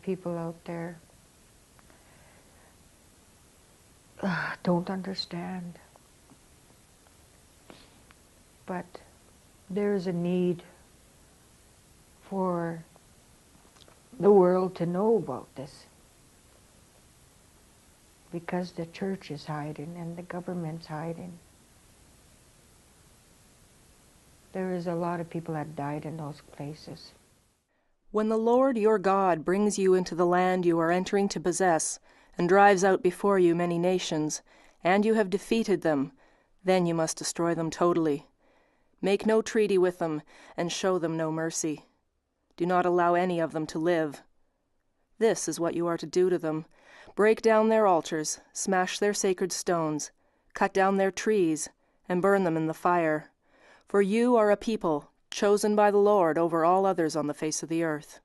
of people out there don't understand. But there is a need for the world to know about this, because the church is hiding and the government's hiding. There is a lot of people that died in those places. When the Lord your God brings you into the land you are entering to possess, and drives out before you many nations, and you have defeated them, then you must destroy them totally. Make no treaty with them, and show them no mercy. Do not allow any of them to live. This is what you are to do to them. Break down their altars, smash their sacred stones, cut down their trees, and burn them in the fire. For you are a people chosen by the Lord over all others on the face of the earth.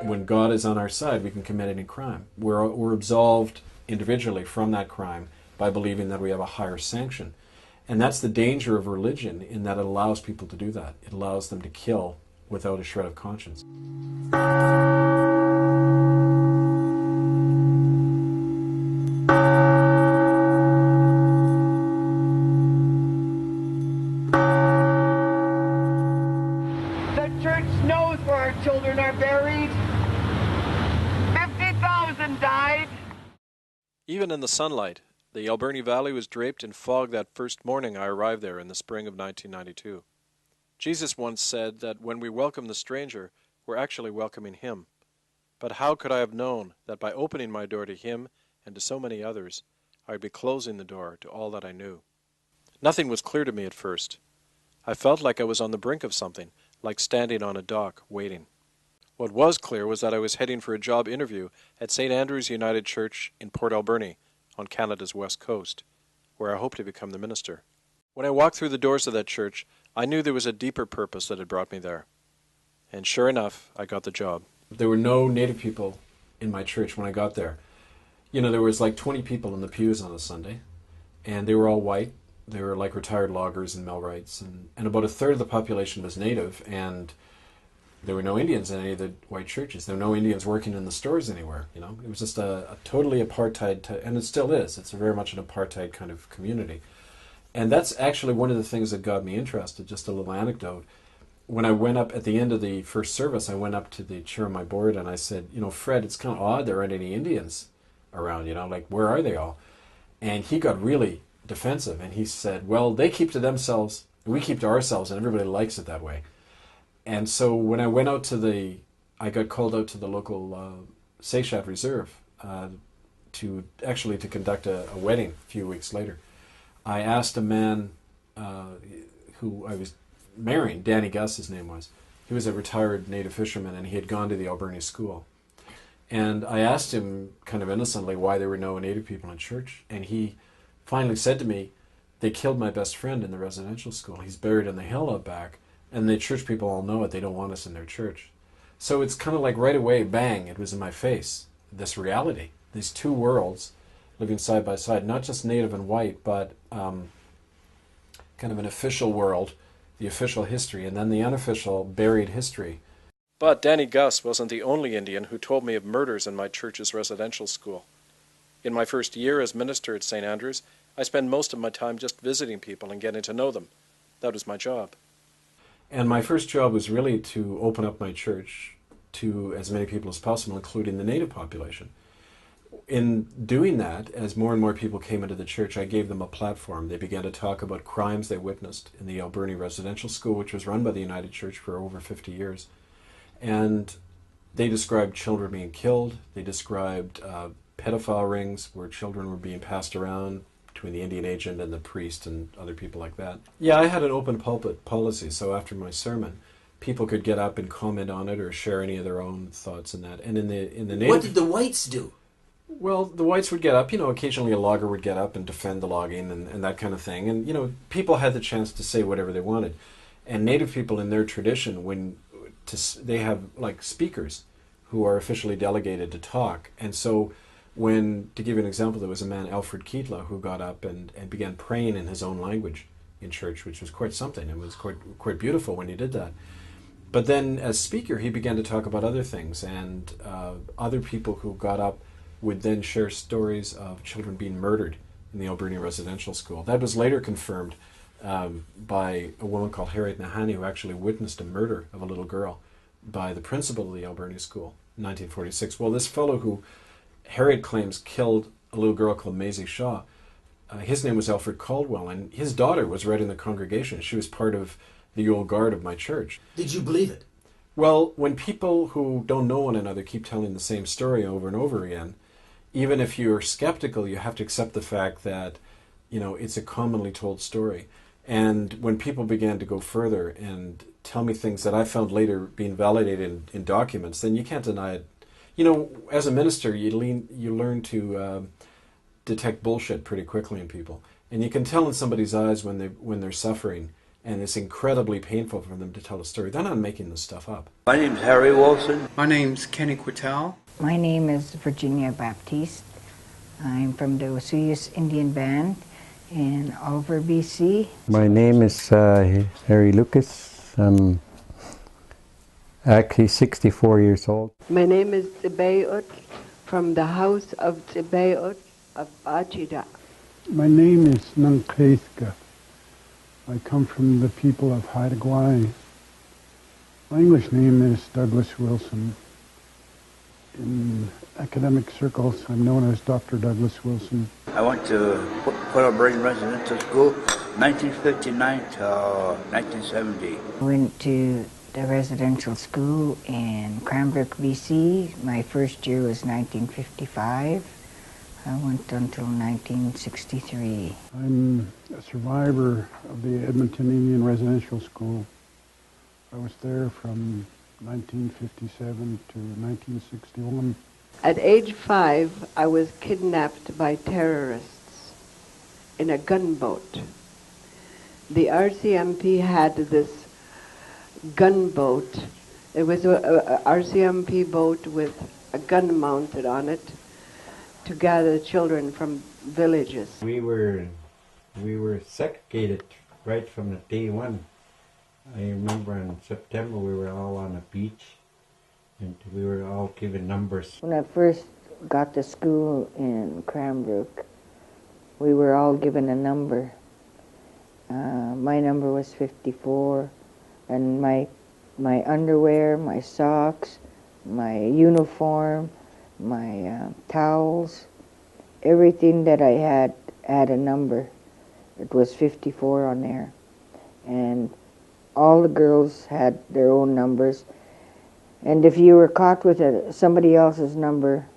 When God is on our side, we can commit any crime. We're absolved individually from that crime by believing that we have a higher sanction. And that's the danger of religion, in that it allows people to do that. It allows them to kill without a shred of conscience. The church knows where our children are buried. 50,000 died. Even in the sunlight, the Alberni Valley was draped in fog that first morning I arrived there in the spring of 1992. Jesus once said that when we welcome the stranger, we're actually welcoming him. But how could I have known that by opening my door to him and to so many others, I would be closing the door to all that I knew? Nothing was clear to me at first. I felt like I was on the brink of something, like standing on a dock, waiting. What was clear was that I was heading for a job interview at St. Andrew's United Church in Port Alberni, on Canada's west coast, where I hoped to become the minister. When I walked through the doors of that church, I knew there was a deeper purpose that had brought me there. And sure enough, I got the job. There were no Native people in my church when I got there. You know, there was like 20 people in the pews on a Sunday, and they were all white. They were like retired loggers and millwrights, and about a third of the population was Native, and there were no Indians in any of the white churches. There were no Indians working in the stores anywhere, you know. It was just a totally apartheid, and it still is. It's very much an apartheid kind of community. And that's actually one of the things that got me interested. Just a little anecdote. When I went up at the end of the first service, I went up to the chair of my board and I said, you know, Fred, it's kind of odd there aren't any Indians around, you know, like, where are they all? And he got really defensive, and he said, well, they keep to themselves, we keep to ourselves, and everybody likes it that way. And so when I went out to I got called out to the local Seychat Reserve to conduct a wedding a few weeks later. I asked a man who I was marrying, Danny Gus his name was. He was a retired native fisherman, and he had gone to the Alberni school. And I asked him kind of innocently why there were no Native people in church, and he finally said to me, they killed my best friend in the residential school. He's buried in the hill out back. And the church people all know it. They don't want us in their church. So it's kind of like right away, bang, it was in my face, this reality, these two worlds. living side by side, not just native and white, but kind of an official world, the official history, and then the unofficial buried history. But Danny Gus wasn't the only Indian who told me of murders in my church's residential school. In my first year as minister at St. Andrews, I spent most of my time just visiting people and getting to know them. That was my job. And my first job was really to open up my church to as many people as possible, including the native population. In doing that, as more and more people came into the church, I gave them a platform. They began to talk about crimes they witnessed in the Alberni Residential School, which was run by the United Church for over 50 years. And they described children being killed. They described pedophile rings where children were being passed around between the Indian agent and the priest and other people like that. Yeah, I had an open pulpit policy, so after my sermon, people could get up and comment on it or share any of their own thoughts in that. And in the native... What did the whites do? Well, the whites would get up, occasionally a logger would get up and defend the logging and that kind of thing. And, people had the chance to say whatever they wanted. And native people in their tradition, they have like speakers who are officially delegated to talk. And so to give you an example, there was a man, Alfred Kietla, who got up and began praying in his own language in church, which was quite something. It was quite beautiful when he did that. But then as speaker, he began to talk about other things, and other people who got up would then share stories of children being murdered in the Alberni Residential School. That was later confirmed by a woman called Harriet Nahani, who actually witnessed a murder of a little girl by the principal of the Alberni School in 1946. Well, this fellow who Harriet claims killed a little girl called Maisie Shaw, his name was Alfred Caldwell, and his daughter was right in the congregation. She was part of the old guard of my church. Did you believe it? Well, when people who don't know one another keep telling the same story over and over again, even if you're skeptical, you have to accept the fact that, it's a commonly told story. And when people began to go further and tell me things that I found later being validated in documents, then you can't deny it. As a minister, you learn to detect bullshit pretty quickly in people. And you can tell in somebody's eyes when they're suffering, and it's incredibly painful for them to tell a story. They're not making this stuff up. My name's Harry Wilson. My name's Kenny Quittel. My name is Virginia Baptiste. I'm from the Osuyas Indian Band in Oliver, BC. My name is Harry Lucas. I'm actually 64 years old. My name is Tsibayut from the House of Tsibayut of Bachida. My name is Nankreska. I come from the people of Haida Gwaii. My English name is Douglas Wilson. In academic circles, I'm known as Dr. Douglas Wilson. I went to Port Alberni Residential School 1959 to 1970. I went to the residential school in Cranbrook, BC. My first year was 1955. I went until 1963. I'm a survivor of the Edmonton Indian Residential School. I was there from 1957 to 1961. At age 5, I was kidnapped by terrorists in a gunboat. The RCMP had this gunboat. It was a RCMP boat with a gun mounted on it to gather children from villages. We were segregated right from the day one. I remember in September we were all on a beach and we were all given numbers. When I first got to school in Cranbrook, we were all given a number. My number was 54, and my underwear, my socks, my uniform, my towels, everything that I had a number. It was 54 on there. And all the girls had their own numbers. And if you were caught with somebody else's number,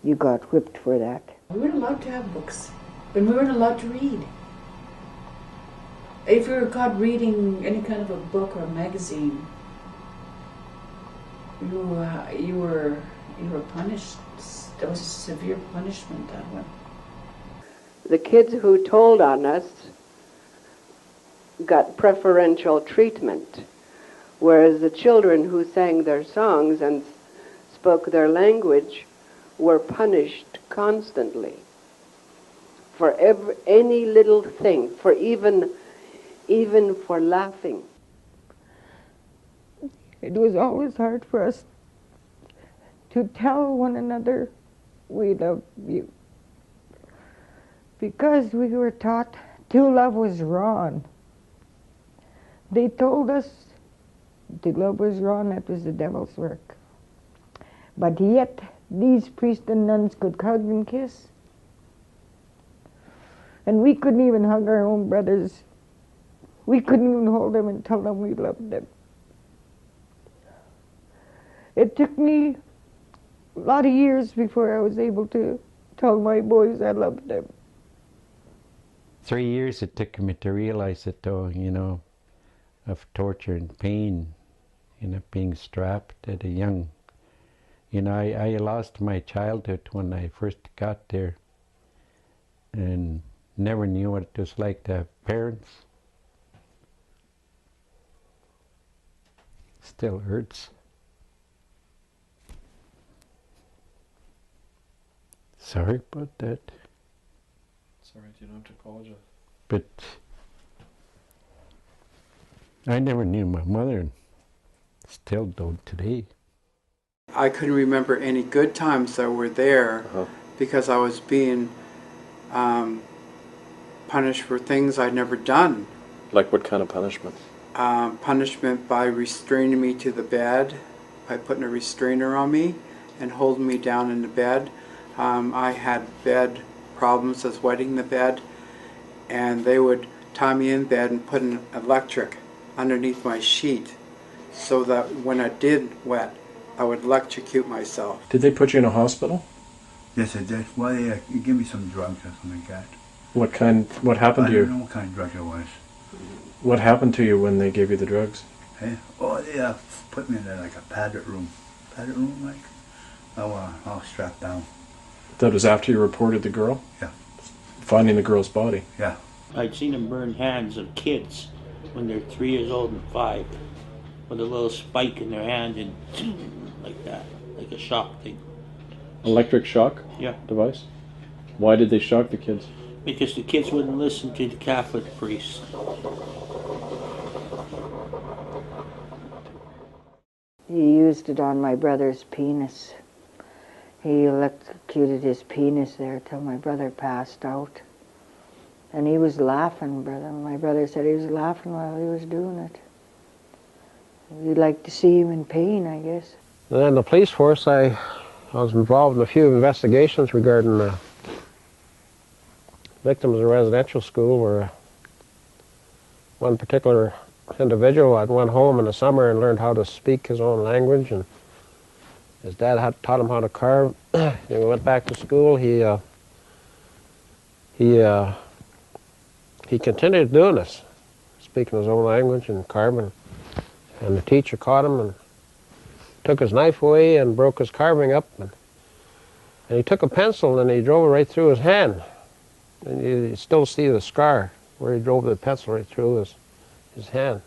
you got whipped for that. We weren't allowed to have books, and we weren't allowed to read. If you were caught reading any kind of a book or a magazine, you were punished. That was a severe punishment, that one. The kids who told on us got preferential treatment, whereas the children who sang their songs and spoke their language were punished constantly. for any little thing, for even for laughing. It was always hard for us to tell one another we love you, because we were taught to love was wrong. They told us to love was wrong, that was the devil's work. But yet, these priests and nuns could hug and kiss. And we couldn't even hug our own brothers. We couldn't even hold them and tell them we loved them. It took me a lot of years before I was able to tell my boys I loved them. 3 years it took me to realize it, though, you know, of torture and pain, you know, being strapped at a young, you know, I lost my childhood when I first got there and never knew what it was like to have parents. Still hurts. Sorry about that. It's all right, you don't have to apologize. But I never knew my mother, and still don't today. I couldn't remember any good times that were there because I was being punished for things I'd never done. Like what kind of punishment? Punishment by restraining me to the bed, by putting a restrainer on me and holding me down in the bed. I had bed problems as wetting the bed, and they would tie me in bed and put an electric underneath my sheet so that when I did wet, I would electrocute myself. Did they put you in a hospital? Yes, I did. Well, they give me some drugs or something like that. What happened to you? I don't know what kind of drug it was. What happened to you when they gave you the drugs? Hey? Oh, they put me in there like a padded room. Padded room, like? I was strapped down. That was after you reported the girl? Yeah. Finding the girl's body? Yeah. I'd seen them burn hands of kids when they're 3 years old and 5 with a little spike in their hand and like that, like a shock thing. Electric shock? Yeah. Device? Why did they shock the kids? Because the kids wouldn't listen to the Catholic priest. He used it on my brother's penis. He electrocuted his penis there till my brother passed out. And he was laughing, brother. My brother said he was laughing while he was doing it. You'd like to see him in pain, I guess. And then the police force, I was involved in a few investigations regarding victims of residential school, where one particular individual had went home in the summer and learned how to speak his own language, and his dad had taught him how to carve. When he went back to school, he continued doing this, speaking his own language and carving. And the teacher caught him and took his knife away and broke his carving up. And he took a pencil and he drove it right through his hand. And you still see the scar where he drove the pencil right through his hand.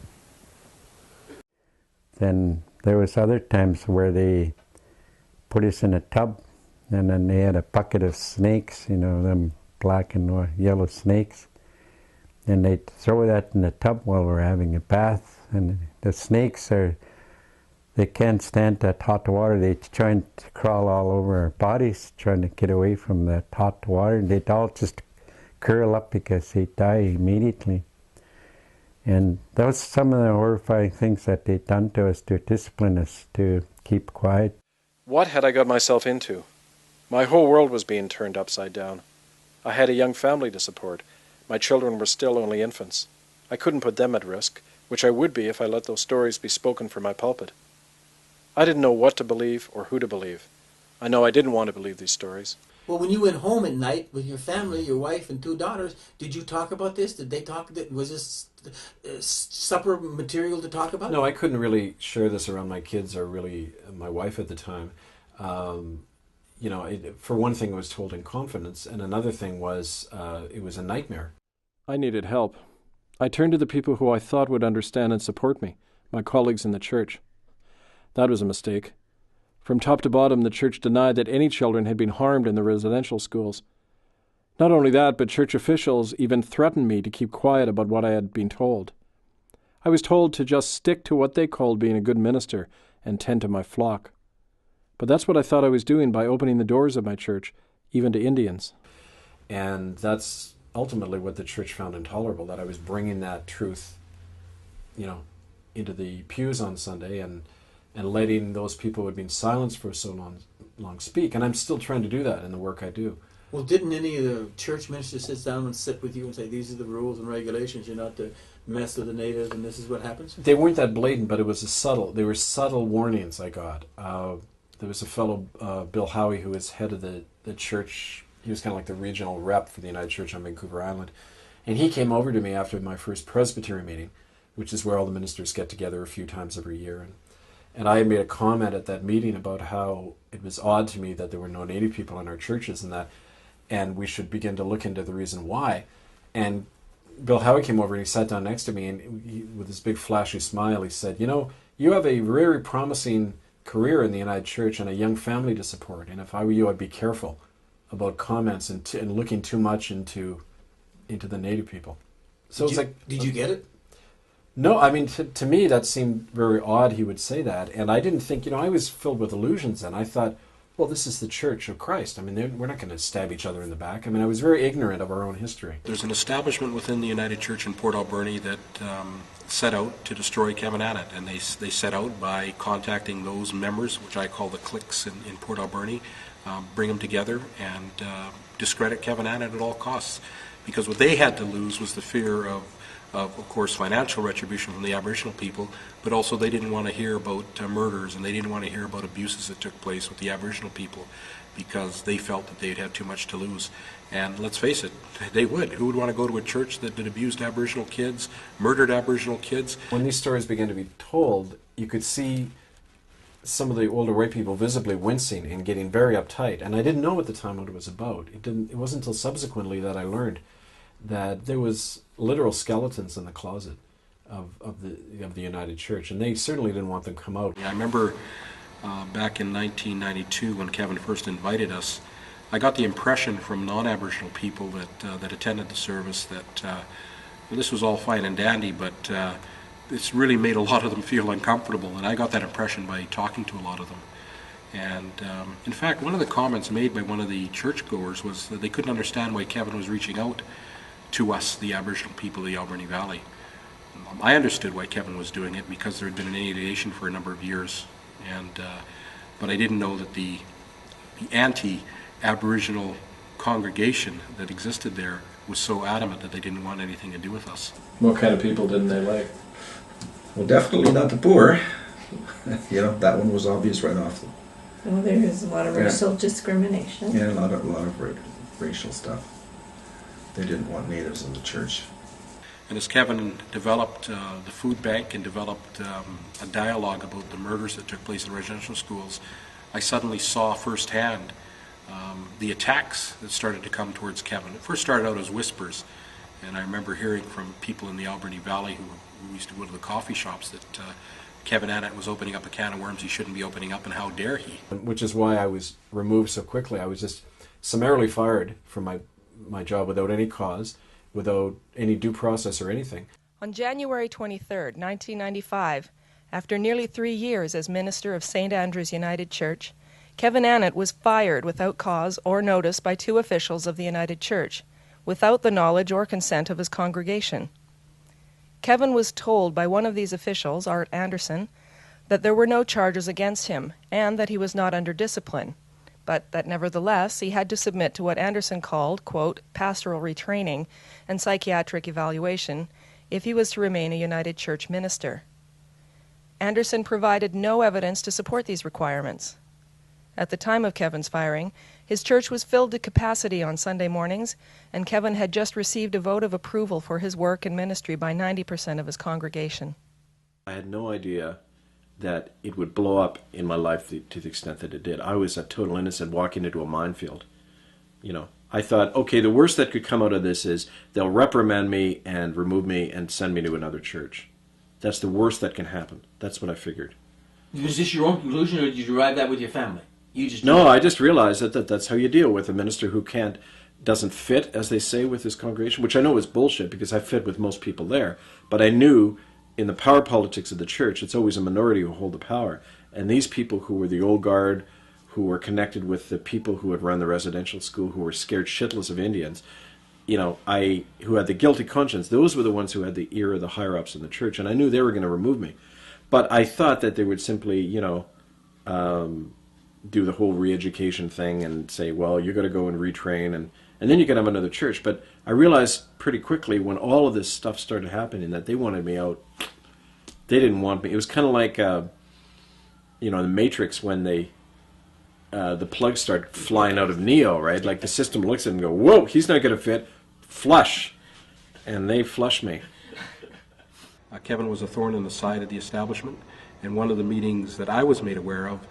Then there was other times where they put us in a tub, and then they had a bucket of snakes, you know, them black and yellow snakes. And they'd throw that in the tub while we're having a bath. And the snakes they can't stand that hot water. They try to crawl all over our bodies, trying to get away from that hot water. And they'd all just curl up because they'd die immediately. And that was some of the horrifying things that they'd done to us to discipline us to keep quiet. What had I got myself into? My whole world was being turned upside down. I had a young family to support. My children were still only infants. I couldn't put them at risk, which I would be if I let those stories be spoken from my pulpit. I didn't know what to believe or who to believe. I know I didn't want to believe these stories. Well, when you went home at night with your family, your wife and 2 daughters, did you talk about this? Did they talk? Was this supper material to talk about? No, I couldn't really share this around my kids or really my wife at the time. You know, for one thing, it was told in confidence, and another thing was it was a nightmare. I needed help. I turned to the people who I thought would understand and support me, my colleagues in the church. That was a mistake. From top to bottom, the church denied that any children had been harmed in the residential schools. Not only that, but church officials even threatened me to keep quiet about what I had been told. I was told to just stick to what they called being a good minister and tend to my flock. But that's what I thought I was doing by opening the doors of my church, even to Indians. And that's ultimately what the church found intolerable, that I was bringing that truth, into the pews on Sunday and letting those people who had been silenced for so long speak. And I'm still trying to do that in the work I do. Well, didn't any of the church ministers sit down and sit with you and say, these are the rules and regulations, you're not to mess with the natives, and this is what happens? They weren't that blatant, but they were subtle warnings I got. There was a fellow, Bill Howie, who was head of the church. He was kind of like the regional rep for the United Church on Vancouver Island. And he came over to me after my first Presbytery meeting, which is where all the ministers get together a few times every year. And I made a comment at that meeting about how it was odd to me that there were no Native people in our churches and we should begin to look into the reason why. And Bill Howie came over and he sat down next to me, and with his big flashy smile, he said, you have a very promising career in the United Church and a young family to support. And if I were you, I'd be careful about comments and looking too much into the Native people. So did you get it? No, I mean, to me, that seemed very odd he would say that. And I didn't think, I was filled with illusions then. I thought, well, this is the Church of Christ. I mean, we're not going to stab each other in the back. I mean, I was very ignorant of our own history. There's an establishment within the United Church in Port Alberni that set out to destroy Kevin Annett. And they set out by contacting those members, which I call the cliques in Port Alberni, bring them together and discredit Kevin Annett at all costs. Because what they had to lose was the fear of course, financial retribution from the Aboriginal people, but also they didn't want to hear about murders, and they didn't want to hear about abuses that took place with the Aboriginal people because they felt that they'd had too much to lose. And let's face it, they would. Who would want to go to a church that abused Aboriginal kids, murdered Aboriginal kids? When these stories began to be told, you could see some of the older white people visibly wincing and getting very uptight. And I didn't know at the time what it was about. It wasn't until subsequently that I learned that there was literal skeletons in the closet of the United Church, and they certainly didn't want them to come out. I remember back in 1992 when Kevin first invited us, I got the impression from non-Aboriginal people that attended the service that this was all fine and dandy, but it's really made a lot of them feel uncomfortable, and I got that impression by talking to a lot of them. And in fact, one of the comments made by one of the churchgoers was that they couldn't understand why Kevin was reaching out to us, the Aboriginal people of the Alberni Valley. I understood why Kevin was doing it because there had been an alienation for a number of years, but I didn't know that the anti-Aboriginal congregation that existed there was so adamant that they didn't want anything to do with us. What kind of people didn't they like? Well, definitely not the poor. That one was obvious right off. Well, there is a lot of racial discrimination. Yeah, a lot of racial stuff. They didn't want natives in the church. And as Kevin developed the food bank and developed a dialogue about the murders that took place in residential schools, I suddenly saw firsthand the attacks that started to come towards Kevin. It first started out as whispers, and I remember hearing from people in the Alberni Valley who used to go to the coffee shops that Kevin Annett was opening up a can of worms he shouldn't be opening up, and how dare he. Which is why I was removed so quickly. I was just summarily fired from my job without any cause, without any due process or anything. On January 23rd, 1995, after nearly 3 years as minister of St. Andrew's United Church, Kevin Annett was fired without cause or notice by 2 officials of the United Church, without the knowledge or consent of his congregation. Kevin was told by one of these officials, Art Anderson, that there were no charges against him and that he was not under discipline, but that nevertheless he had to submit to what Anderson called, quote, pastoral retraining and psychiatric evaluation if he was to remain a United Church minister. Anderson provided no evidence to support these requirements. At the time of Kevin's firing, his church was filled to capacity on Sunday mornings, and Kevin had just received a vote of approval for his work and ministry by 90% of his congregation. I had no idea that it would blow up in my life to the extent that it did. I was a total innocent walking into a minefield. I thought, okay, the worst that could come out of this is they'll reprimand me and remove me and send me to another church. That's the worst that can happen. That's what I figured. Was this your own conclusion, or did you arrive at that with your family? No, I just realized that that's how you deal with a minister who can't doesn't fit, as they say, with his congregation, which I know is bullshit because I fit with most people there. But I knew in the power politics of the church, it's always a minority who hold the power. And these people who were the old guard, who were connected with the people who had run the residential school, who were scared shitless of Indians, who had the guilty conscience, those were the ones who had the ear of the higher-ups in the church. And I knew they were going to remove me. But I thought that they would simply, do the whole re-education thing and say, well, you got to go and retrain, and then you can have another church. But I realized pretty quickly when all of this stuff started happening that they wanted me out. They didn't want me. It was kind of like, the Matrix when the plugs start flying out of Neo, right? Like the system looks at him and go, whoa, he's not going to fit. Flush. And they flushed me. Kevin was a thorn in the side of the establishment, and one of the meetings that I was made aware of,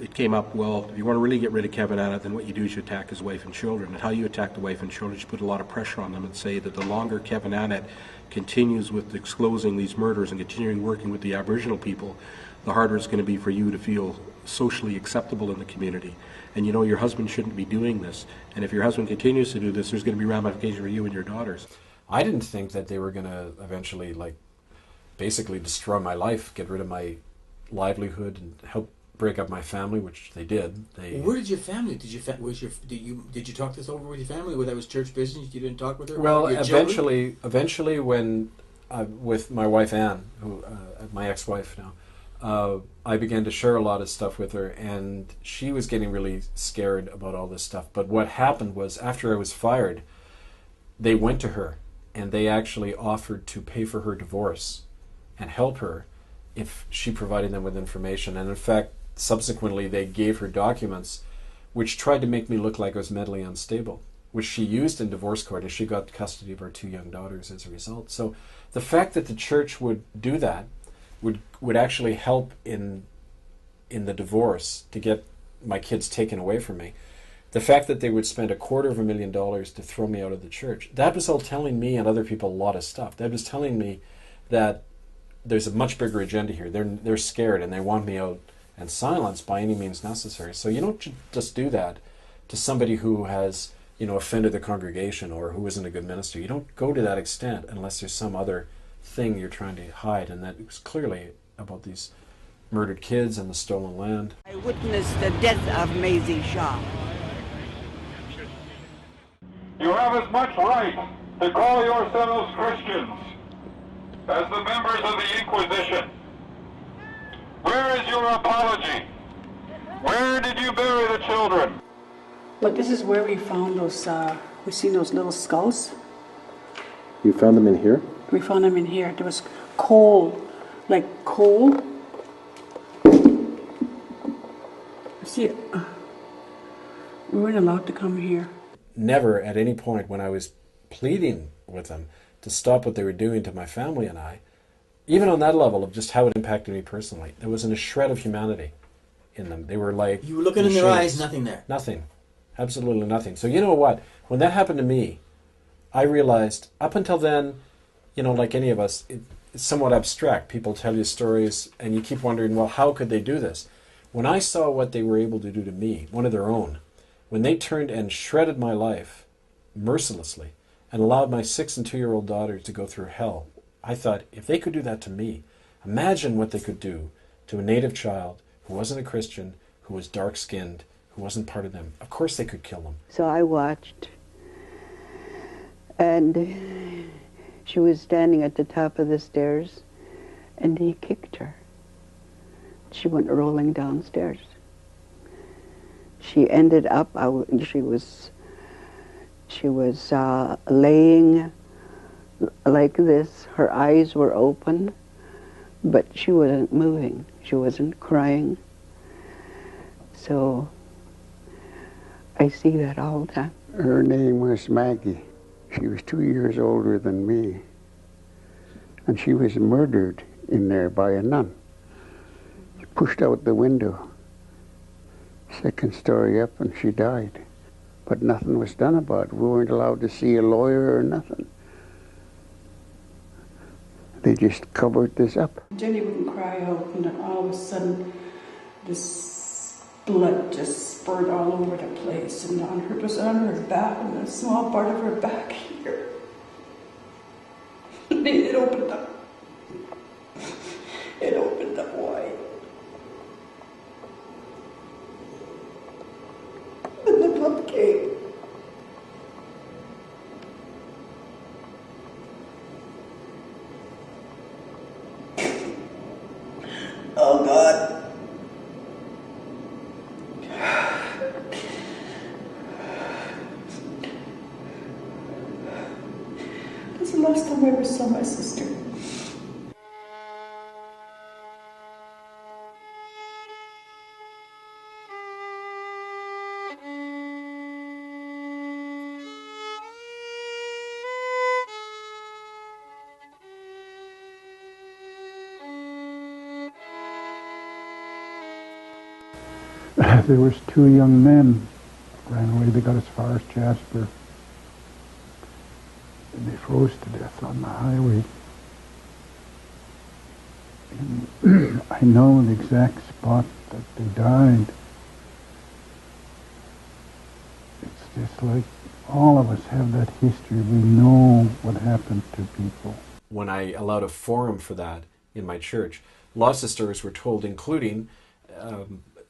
it came up, well, if you want to really get rid of Kevin Annett, then what you do is you attack his wife and children. And how you attack the wife and children is you put a lot of pressure on them and say that the longer Kevin Annett continues with disclosing these murders and continuing working with the Aboriginal people, the harder it's going to be for you to feel socially acceptable in the community. And your husband shouldn't be doing this. And if your husband continues to do this, there's going to be ramifications for you and your daughters. I didn't think that they were going to eventually, basically destroy my life, get rid of my livelihood, and help break up my family, which they did. Where did your family? Did you talk this over with your family? Where that was church business? You didn't talk with her? Well, eventually, when with my wife Anne, who my ex-wife now, I began to share a lot of stuff with her, and she was getting really scared about all this stuff. But what happened was, after I was fired, they went to her, and they actually offered to pay for her divorce and help her if she provided them with information. And in fact, subsequently, they gave her documents which tried to make me look like I was mentally unstable, which she used in divorce court, and she got custody of our 2 young daughters as a result. So the fact that the church would do that would actually help in the divorce to get my kids taken away from me. The fact that they would spend $250,000 to throw me out of the church, that was all telling me and other people a lot of stuff. That was telling me that there's a much bigger agenda here. They're scared and they want me out and silenced by any means necessary. So you don't just do that to somebody who has, offended the congregation or who isn't a good minister. You don't go to that extent unless there's some other thing you're trying to hide, and that was clearly about these murdered kids and the stolen land. I witnessed the death of Maisie Shaw. You have as much right to call yourselves Christians as the members of the Inquisition. Where is your apology? Where did you bury the children? But this is where we found those, we've seen those little skulls. You found them in here? We found them in here. There was coal, like coal. See, we weren't allowed to come here. Never at any point when I was pleading with them to stop what they were doing to my family and I, even on that level of just how it impacted me personally, there wasn't a shred of humanity in them. They were like... You were looking machines. in their eyes, nothing there. Nothing. Absolutely nothing. So you know what? When that happened to me, I realized, up until then, like any of us, it's somewhat abstract. People tell you stories and you keep wondering, well, how could they do this? When I saw what they were able to do to me, one of their own, when they turned and shredded my life mercilessly and allowed my 6- and 2-year-old daughter to go through hell, I thought, if they could do that to me, imagine what they could do to a native child who wasn't a Christian, who was dark-skinned, who wasn't part of them. Of course they could kill them. So I watched, and she was standing at the top of the stairs, and he kicked her. She went rolling downstairs. She ended up, she was laying like this. Her eyes were open, but she wasn't moving. She wasn't crying. So I see that all the time. Her name was Maggie. She was 2 years older than me. And she was murdered in there by a nun. She pushed out the window. Second story up, and she died. But nothing was done about it. We weren't allowed to see a lawyer or nothing. They just covered this up. Jenny wouldn't cry out, and then all of a sudden, this blood just spurted all over the place, and it was on her back, and a small part of her back here. It opened up. It opened up wide. And the blood came. Oh God. That's the last time I ever saw my sister. There was two young men ran away. They got as far as Jasper, and they froze to death on the highway. And I know the exact spot that they died. It's just like all of us have that history. We know what happened to people. When I allowed a forum for that in my church, lots of stories were told, including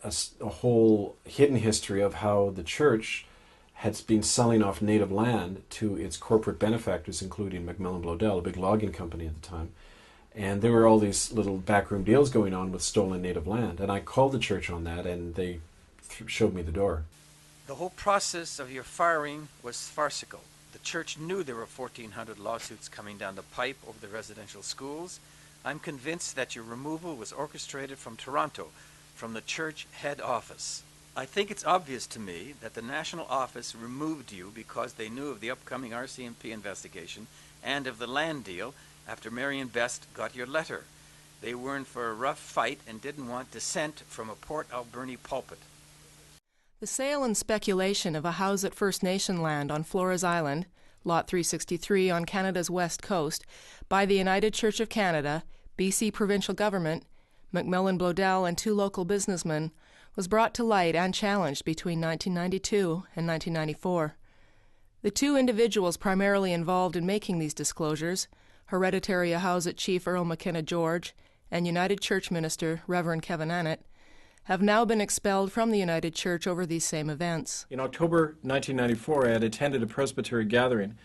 a whole hidden history of how the church had been selling off native land to its corporate benefactors, including Macmillan Bloedel, a big logging company at the time. And there were all these little backroom deals going on with stolen native land. And I called the church on that, and they showed me the door. The whole process of your firing was farcical. The church knew there were 1,400 lawsuits coming down the pipe over the residential schools. I'm convinced that your removal was orchestrated from Toronto, from the church head office. I think it's obvious to me that the national office removed you because they knew of the upcoming RCMP investigation and of the land deal after Marion Best got your letter. They were in for a rough fight and didn't want dissent from a Port Alberni pulpit. The sale and speculation of a house at First Nation land on Flores Island, Lot 363 on Canada's west coast, by the United Church of Canada, BC Provincial Government, Macmillan Bloedel and two local businessmen, was brought to light and challenged between 1992 and 1994. The two individuals primarily involved in making these disclosures, Hereditary Ahousaht Chief Earl McKenna George and United Church Minister Reverend Kevin Annett, have now been expelled from the United Church over these same events. In October 1994, I had attended a presbytery gathering.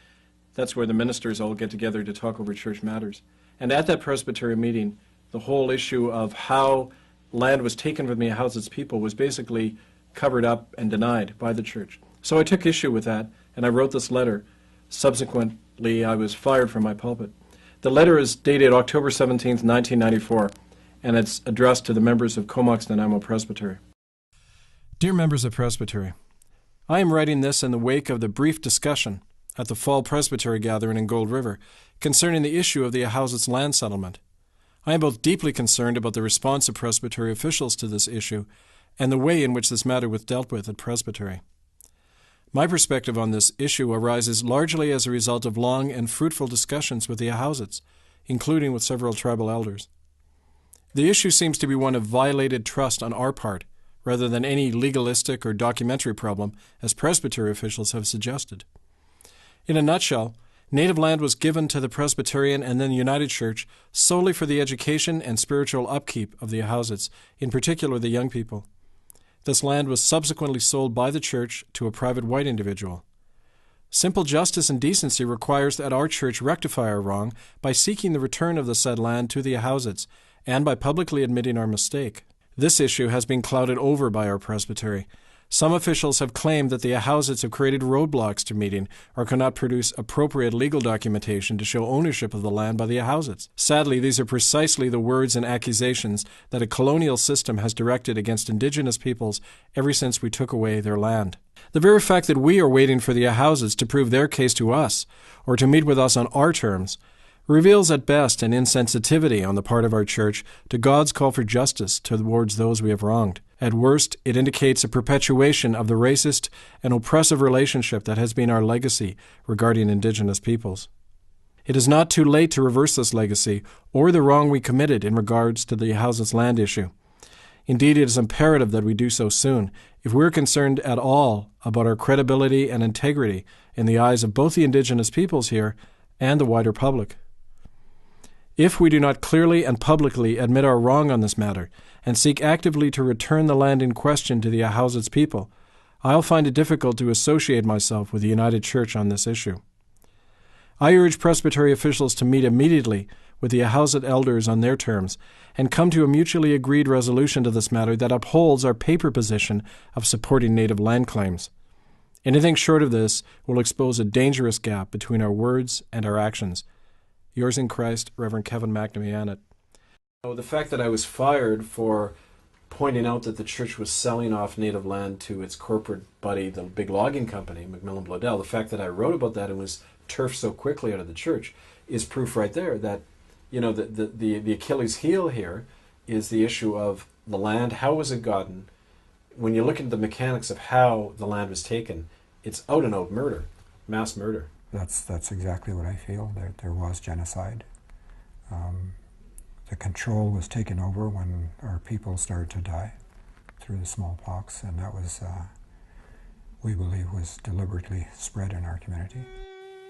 That's where the ministers all get together to talk over church matters. And at that presbytery meeting, the whole issue of how land was taken from the Ahousaht's people was basically covered up and denied by the church. So I took issue with that, and I wrote this letter. Subsequently, I was fired from my pulpit. The letter is dated October 17, 1994, and it's addressed to the members of Comox Nanaimo Presbytery. Dear members of Presbytery, I am writing this in the wake of the brief discussion at the Fall Presbytery Gathering in Gold River concerning the issue of the Ahousaht's land settlement. I am both deeply concerned about the response of Presbytery officials to this issue and the way in which this matter was dealt with at Presbytery. My perspective on this issue arises largely as a result of long and fruitful discussions with the Ahousaht's, including with several tribal elders. The issue seems to be one of violated trust on our part, rather than any legalistic or documentary problem, as Presbytery officials have suggested. In a nutshell, native land was given to the Presbyterian and then United Church solely for the education and spiritual upkeep of the Ahousaht's, in particular the young people. This land was subsequently sold by the church to a private white individual. Simple justice and decency requires that our church rectify our wrong by seeking the return of the said land to the Ahousaht's and by publicly admitting our mistake. This issue has been clouded over by our presbytery. Some officials have claimed that the Ahousaht's have created roadblocks to meeting or cannot produce appropriate legal documentation to show ownership of the land by the Ahousaht's. Sadly, these are precisely the words and accusations that a colonial system has directed against Indigenous peoples ever since we took away their land. The very fact that we are waiting for the Ahousaht's to prove their case to us, or to meet with us on our terms, reveals at best an insensitivity on the part of our church to God's call for justice towards those we have wronged. At worst, it indicates a perpetuation of the racist and oppressive relationship that has been our legacy regarding Indigenous peoples. It is not too late to reverse this legacy or the wrong we committed in regards to the Ahousaht's land issue. Indeed, it is imperative that we do so soon, if we're concerned at all about our credibility and integrity in the eyes of both the indigenous peoples here and the wider public. If we do not clearly and publicly admit our wrong on this matter and seek actively to return the land in question to the Ahousa's people, I'll find it difficult to associate myself with the United Church on this issue. I urge Presbytery officials to meet immediately with the Ahousa elders on their terms and come to a mutually agreed resolution to this matter that upholds our paper position of supporting native land claims. Anything short of this will expose a dangerous gap between our words and our actions. Yours in Christ, Reverend Kevin McNamee. The fact that I was fired for pointing out that the church was selling off native land to its corporate buddy, the big logging company, Macmillan Bloedel, the fact that I wrote about that and was turfed so quickly out of the church is proof right there that, you know, the Achilles heel here is the issue of the land. How was it gotten? When you look at the mechanics of how the land was taken, it's out and out murder, mass murder. That's exactly what I feel. There was genocide. The control was taken over when our people started to die through the smallpox, and that was, we believe, was deliberately spread in our community.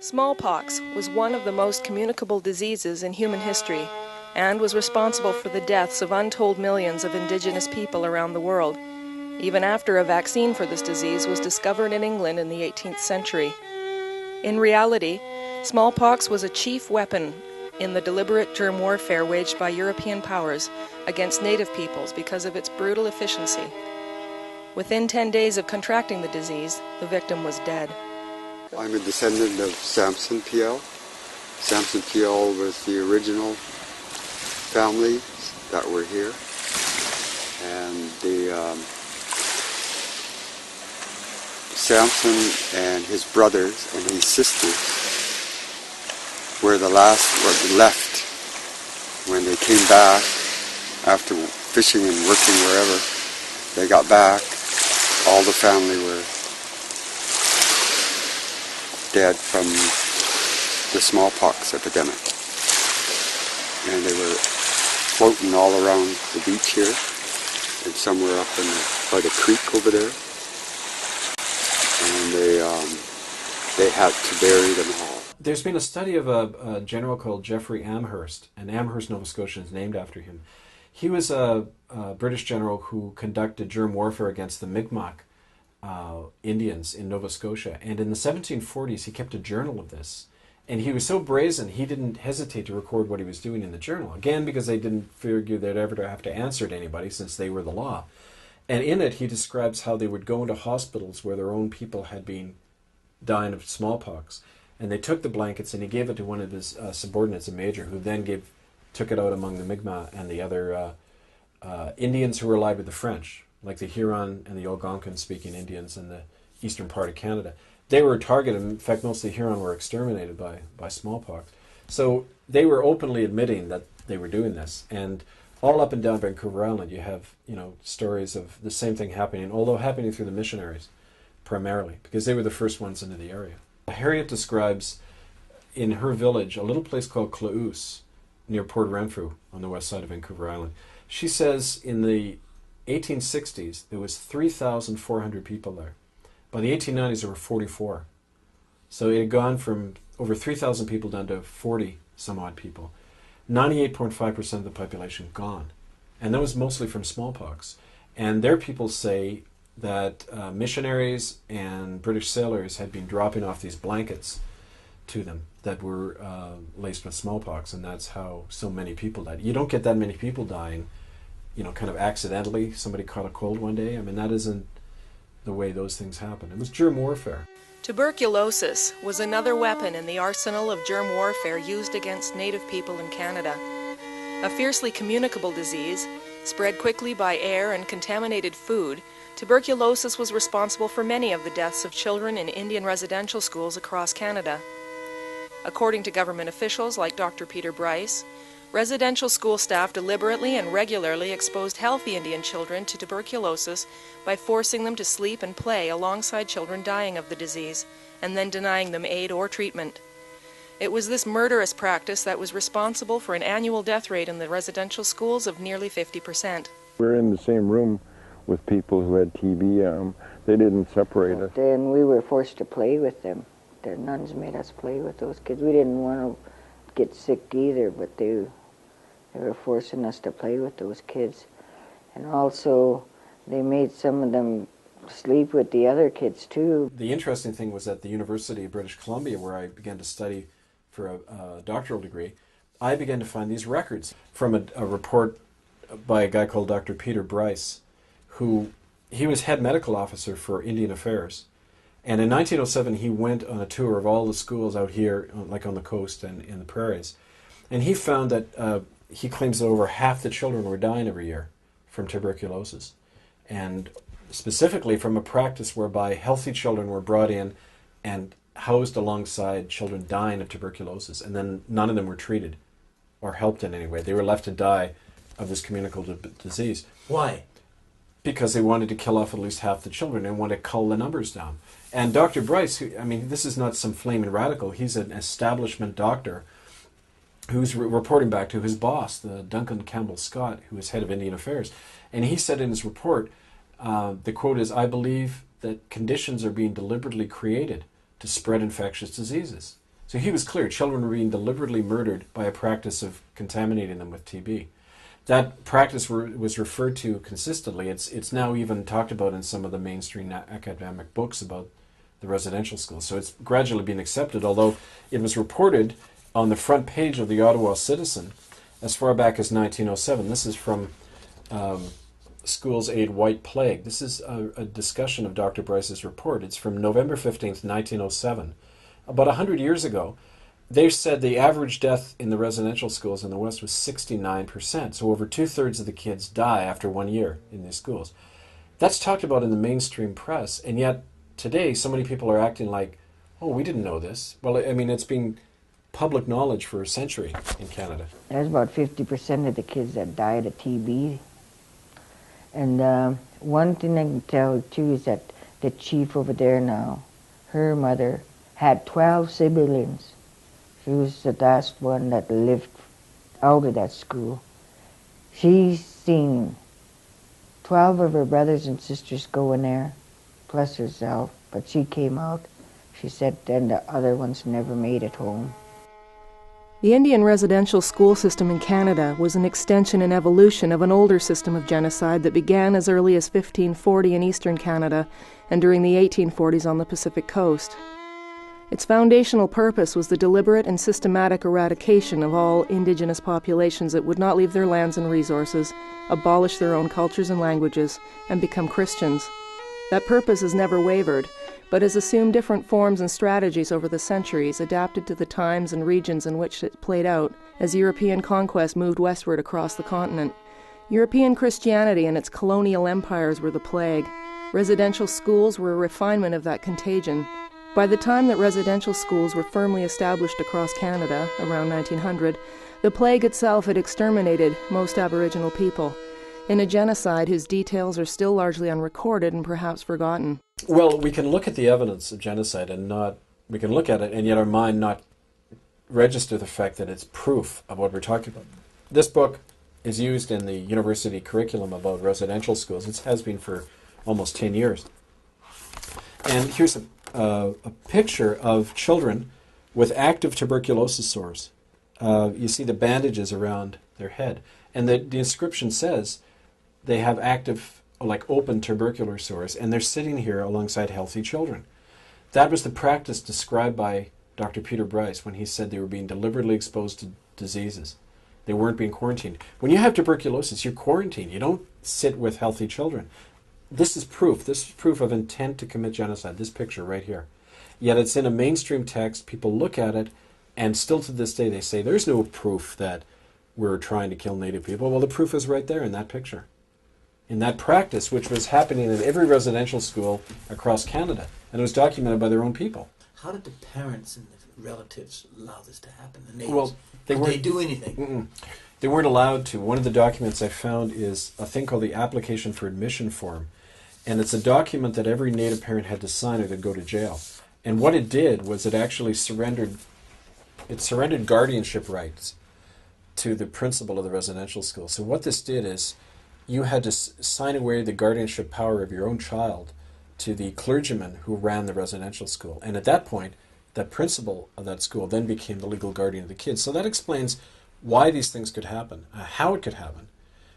Smallpox was one of the most communicable diseases in human history and was responsible for the deaths of untold millions of indigenous people around the world, even after a vaccine for this disease was discovered in England in the 18th century. In reality, smallpox was a chief weapon in the deliberate germ warfare waged by European powers against native peoples because of its brutal efficiency. Within 10 days of contracting the disease, the victim was dead. I'm a descendant of Samson PL. Samson PL was the original family that were here. And Samson and his brothers and his sisters were the last left when they came back after fishing and working wherever. They got back, all the family were dead from the smallpox epidemic. And they were floating all around the beach here and somewhere up by the creek over there. And they had to bury them all. There's been a study of a general called Geoffrey Amherst, and Amherst, Nova Scotia is named after him. He was a British general who conducted germ warfare against the Mi'kmaq Indians in Nova Scotia. And in the 1740s, he kept a journal of this. And he was so brazen, he didn't hesitate to record what he was doing in the journal. Again, because they didn't figure they'd ever have to answer to anybody since they were the law. And in it, he describes how they would go into hospitals where their own people had been dying of smallpox. And they took the blankets and he gave it to one of his subordinates, a major, who then took it out among the Mi'kmaq and the other Indians who were allied with the French, like the Huron and the Algonquin-speaking Indians in the eastern part of Canada. They were targeted. In fact, most of the Huron were exterminated by smallpox. So they were openly admitting that they were doing this. And all up and down Vancouver Island, you have stories of the same thing happening, although happening through the missionaries primarily, because they were the first ones into the area. Harriet describes in her village a little place called Claus near Port Renfrew on the west side of Vancouver Island. She says in the 1860s there was 3,400 people there. By the 1890s there were 44. So it had gone from over 3,000 people down to 40 some odd people. 98.5% of the population gone. And that was mostly from smallpox. And their people say that missionaries and British sailors had been dropping off these blankets to them that were laced with smallpox, and that's how so many people died. You don't get that many people dying, kind of accidentally. Somebody caught a cold one day. I mean, that isn't the way those things happen. It was germ warfare. Tuberculosis was another weapon in the arsenal of germ warfare used against native people in Canada. A fiercely communicable disease, spread quickly by air and contaminated food, tuberculosis was responsible for many of the deaths of children in Indian residential schools across Canada. According to government officials like Dr. Peter Bryce, residential school staff deliberately and regularly exposed healthy Indian children to tuberculosis by forcing them to sleep and play alongside children dying of the disease, and then denying them aid or treatment. It was this murderous practice that was responsible for an annual death rate in the residential schools of nearly 50%. We were in the same room with people who had TB. They didn't separate us. Then we were forced to play with them. The nuns made us play with those kids. We didn't want to get sick either, but they were forcing us to play with those kids. And also, they made some of them sleep with the other kids too. The interesting thing was at the University of British Columbia, where I began to study for a doctoral degree, I began to find these records from a report by a guy called Dr. Peter Bryce, he was head medical officer for Indian Affairs. And in 1907, he went on a tour of all the schools out here, like on the coast and in the prairies. And he found that he claims that over half the children were dying every year from tuberculosis. And specifically from a practice whereby healthy children were brought in and housed alongside children dying of tuberculosis, and then none of them were treated or helped in any way. They were left to die of this communicable disease. Why? Because they wanted to kill off at least half the children and wanted to cull the numbers down. And Dr. Bryce, this is not some flaming radical. He's an establishment doctor who's reporting back to his boss, the Duncan Campbell Scott, who is head of Indian Affairs. And he said in his report, the quote is, "I believe that conditions are being deliberately created to spread infectious diseases." So he was clear. Children were being deliberately murdered by a practice of contaminating them with TB. That practice was referred to consistently. It's now even talked about in some of the mainstream academic books about the residential schools. So it's gradually been accepted, although it was reported on the front page of the Ottawa Citizen as far back as 1907. This is from Schools Aid White Plague. This is a discussion of Dr. Bryce's report. It's from November 15th, 1907. About 100 years ago, they said the average death in the residential schools in the West was 69%. So over 2/3 of the kids die after 1 year in these schools. That's talked about in the mainstream press, and yet today so many people are acting like, oh, we didn't know this. Well, it's been public knowledge for a century in Canada. There's about 50% of the kids that died of TB. And one thing I can tell too is that the chief over there now, her mother had 12 siblings. She was the last one that lived out of that school. She's seen 12 of her brothers and sisters go in there, plus herself, but she came out. She said then the other ones never made it home. The Indian residential school system in Canada was an extension and evolution of an older system of genocide that began as early as 1540 in eastern Canada and during the 1840s on the Pacific coast. Its foundational purpose was the deliberate and systematic eradication of all indigenous populations that would not leave their lands and resources, abolish their own cultures and languages, and become Christians. That purpose has never wavered, but has assumed different forms and strategies over the centuries, adapted to the times and regions in which it played out as European conquest moved westward across the continent. European Christianity and its colonial empires were the plague. Residential schools were a refinement of that contagion. By the time that residential schools were firmly established across Canada, around 1900, the plague itself had exterminated most Aboriginal people, in a genocide whose details are still largely unrecorded and perhaps forgotten. Well, we can look at the evidence of genocide we can look at it and yet our mind not register the fact that it's proof of what we're talking about. This book is used in the university curriculum about residential schools. It has been for almost 10 years. And here's a picture of children with active tuberculosis sores. You see the bandages around their head. And the inscription says they have active, like open tubercular sores, and they're sitting here alongside healthy children. That was the practice described by Dr. Peter Bryce when he said they were being deliberately exposed to diseases. They weren't being quarantined. When you have tuberculosis, you're quarantined. You don't sit with healthy children. This is proof. This is proof of intent to commit genocide, this picture right here. Yet it's in a mainstream text. People look at it, and still to this day they say, there's no proof that we're trying to kill Native people. Well, the proof is right there in that picture. In that practice, which was happening in every residential school across Canada. And it was documented by their own people. How did the parents and the relatives allow this to happen? The neighbors? Well, did they do anything? They weren't allowed to. One of the documents I found is a thing called the Application for Admission Form. And it's a document that every Native parent had to sign or they'd go to jail. And what it did was it actually surrendered guardianship rights to the principal of the residential school. So what this did is you had to sign away the guardianship power of your own child to the clergyman who ran the residential school. And at that point, that principal of that school then became the legal guardian of the kids. So that explains why these things could happen, how it could happen.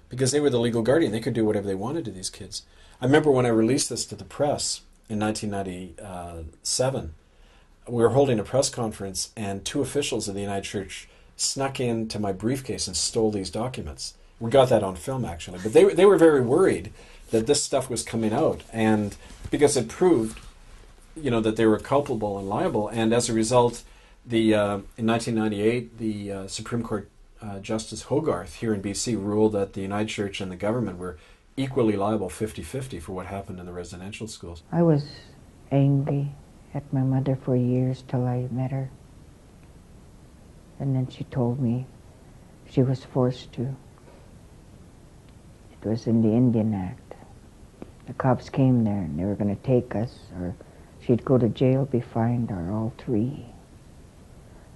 Because they were the legal guardian. They could do whatever they wanted to these kids. I remember when I released this to the press in 1997, we were holding a press conference and 2 officials of the United Church snuck into my briefcase and stole these documents. We got that on film, actually. But they were very worried that this stuff was coming out, and because it proved, that they were culpable and liable. And as a result, in 1998, the Supreme Court Justice Hogarth here in BC ruled that the United Church and the government were equally liable 50-50 for what happened in the residential schools. I was angry at my mother for years till I met her. And then she told me she was forced to. It was in the Indian Act. The cops came there and they were going to take us, or she'd go to jail, be fined, or all 3.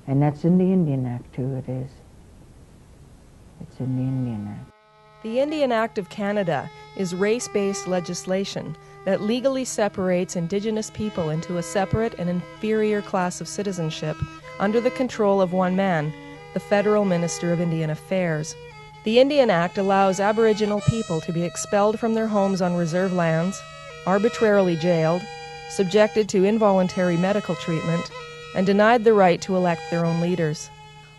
And that's in the Indian Act too, it is. It's in the Indian Act. The Indian Act of Canada is race-based legislation that legally separates Indigenous people into a separate and inferior class of citizenship under the control of one man, the Federal Minister of Indian Affairs. The Indian Act allows Aboriginal people to be expelled from their homes on reserve lands, arbitrarily jailed, subjected to involuntary medical treatment, and denied the right to elect their own leaders.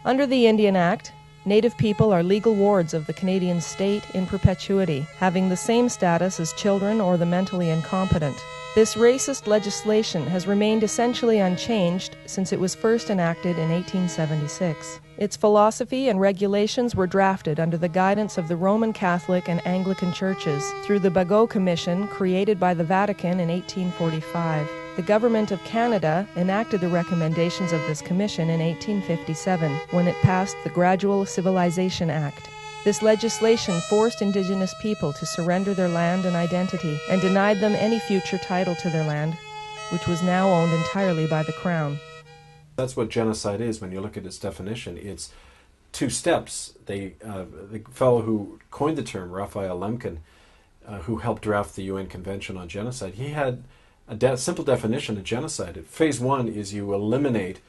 Under the Indian Act, Native people are legal wards of the Canadian state in perpetuity, having the same status as children or the mentally incompetent. This racist legislation has remained essentially unchanged since it was first enacted in 1876. Its philosophy and regulations were drafted under the guidance of the Roman Catholic and Anglican churches through the Bagot Commission created by the Vatican in 1845. The Government of Canada enacted the recommendations of this commission in 1857 when it passed the Gradual Civilization Act. This legislation forced Indigenous people to surrender their land and identity and denied them any future title to their land, which was now owned entirely by the Crown. That's what genocide is when you look at its definition. It's 2 steps. The fellow who coined the term, Raphael Lemkin, who helped draft the UN Convention on Genocide, he had a simple definition of genocide. Phase 1 is you eliminate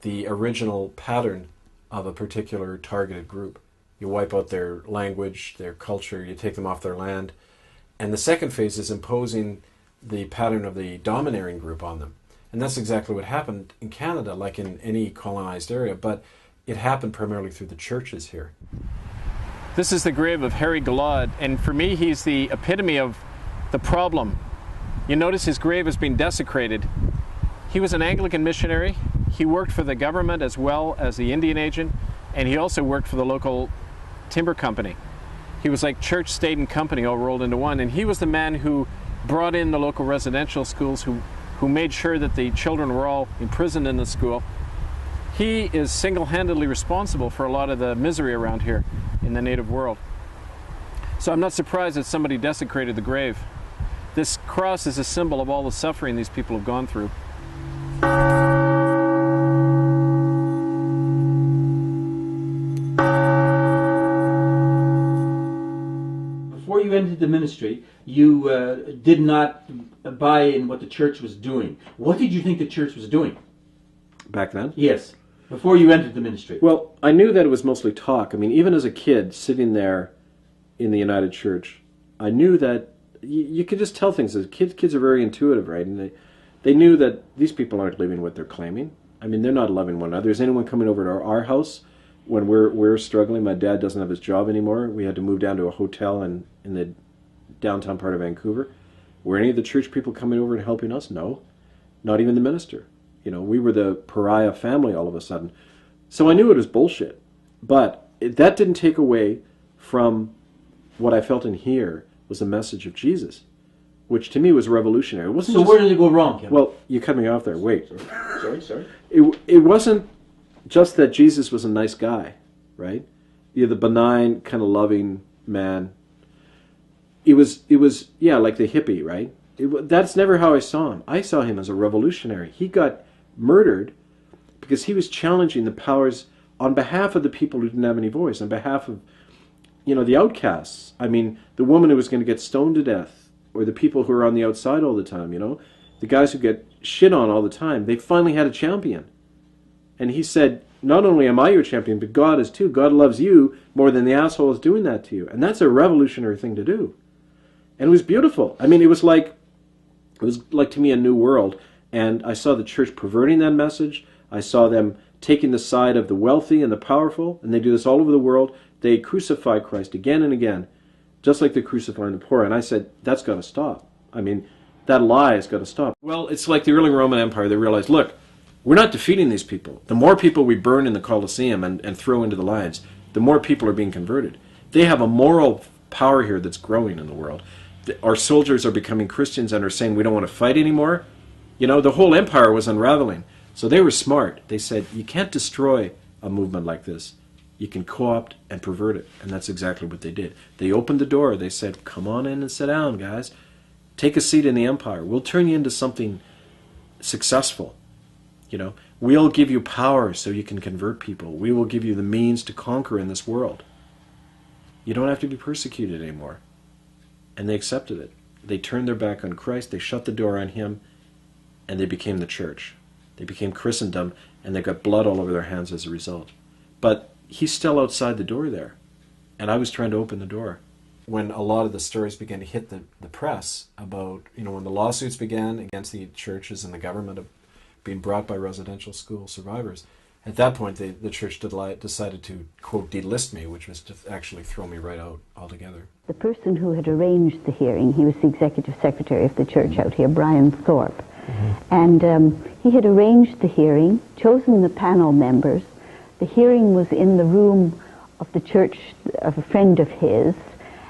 the original pattern of a particular targeted group. You wipe out their language, their culture, you take them off their land. And the second phase is imposing the pattern of the domineering group on them. And that's exactly what happened in Canada, like in any colonized area, but it happened primarily through the churches here. This is the grave of Harry Galad, and for me he's the epitome of the problem. You notice his grave has been desecrated. He was an Anglican missionary. He worked for the government as well as the Indian agent, and he also worked for the local timber company. He was like church, state, and company all rolled into one, and he was the man who brought in the local residential schools, who made sure that the children were all imprisoned in the school. He is single-handedly responsible for a lot of the misery around here in the native world. So I'm not surprised that somebody desecrated the grave. This cross is a symbol of all the suffering these people have gone through. Before you entered the ministry, you did not buy in what the church was doing. What did you think the church was doing? Back then? Yes, before you entered the ministry. Well, I knew that it was mostly talk. I mean, even as a kid sitting there in the United Church, I knew that you could just tell things. Kids are very intuitive, right? And they knew that these people aren't living what they're claiming. I mean, they're not loving one another. Is anyone coming over to our house when we're struggling? My dad doesn't have his job anymore. We had to move down to a hotel in the downtown part of Vancouver. Were any of the church people coming over and helping us? No. Not even the minister. You know, we were the pariah family all of a sudden. So I knew it was bullshit. But that didn't take away from what I felt in here was the message of Jesus, which to me was revolutionary. It wasn't so where did it go wrong, Kevin? Well, you cut me off there. Wait. Sorry. It wasn't just that Jesus was a nice guy, right? The benign, kind of loving man. It was like the hippie, right? That's never how I saw him. I saw him as a revolutionary. He got murdered because he was challenging the powers on behalf of the people who didn't have any voice, on behalf of the outcasts. I mean, the woman who was going to get stoned to death, or the people who are on the outside all the time, the guys who get shit on all the time, they finally had a champion. And he said, not only am I your champion, but God is too. God loves you more than the assholes doing that to you. And that's a revolutionary thing to do. And it was beautiful. I mean, it was like to me a new world. And I saw the church perverting that message. I saw them taking the side of the wealthy and the powerful, and they do this all over the world. They crucify Christ again and again, just like they're crucifying the poor. And I said, that's got to stop. I mean, that lie has got to stop. Well, it's like the early Roman Empire. They realized, look, we're not defeating these people. The more people we burn in the Colosseum and throw into the lions, the more people are being converted. They have a moral power here that's growing in the world. Our soldiers are becoming Christians and are saying we don't want to fight anymore. The whole empire was unraveling. So they were smart. They said, you can't destroy a movement like this. You can co-opt and pervert it. And that's exactly what they did. They opened the door. They said, come on in and sit down, guys. Take a seat in the empire. We'll turn you into something successful. We'll give you power so you can convert people. We will give you the means to conquer in this world. You don't have to be persecuted anymore. And they accepted it. They turned their back on Christ. They shut the door on him. And they became the church. They became Christendom, and they got blood all over their hands as a result. But he's still outside the door there. And I was trying to open the door. When a lot of the stories began to hit the press about, when the lawsuits began against the churches and the government of being brought by residential school survivors, at that point the church decided to, quote, delist me, which was to actually throw me right out altogether. The person who had arranged the hearing, he was the executive secretary of the church out here, Brian Thorpe. And he had arranged the hearing, chosen the panel members. The hearing was in the room of the church of a friend of his.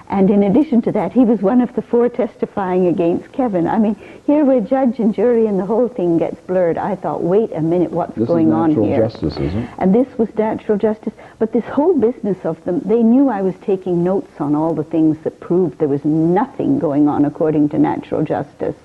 And in addition to that, he was one of the 4 testifying against Kevin. I mean, here where judge and jury and the whole thing gets blurred, I thought, wait a minute, what's going on here? This is natural justice, isn't it? And this was natural justice. But this whole business of them, they knew I was taking notes on all the things that proved there was nothing going on according to natural justice.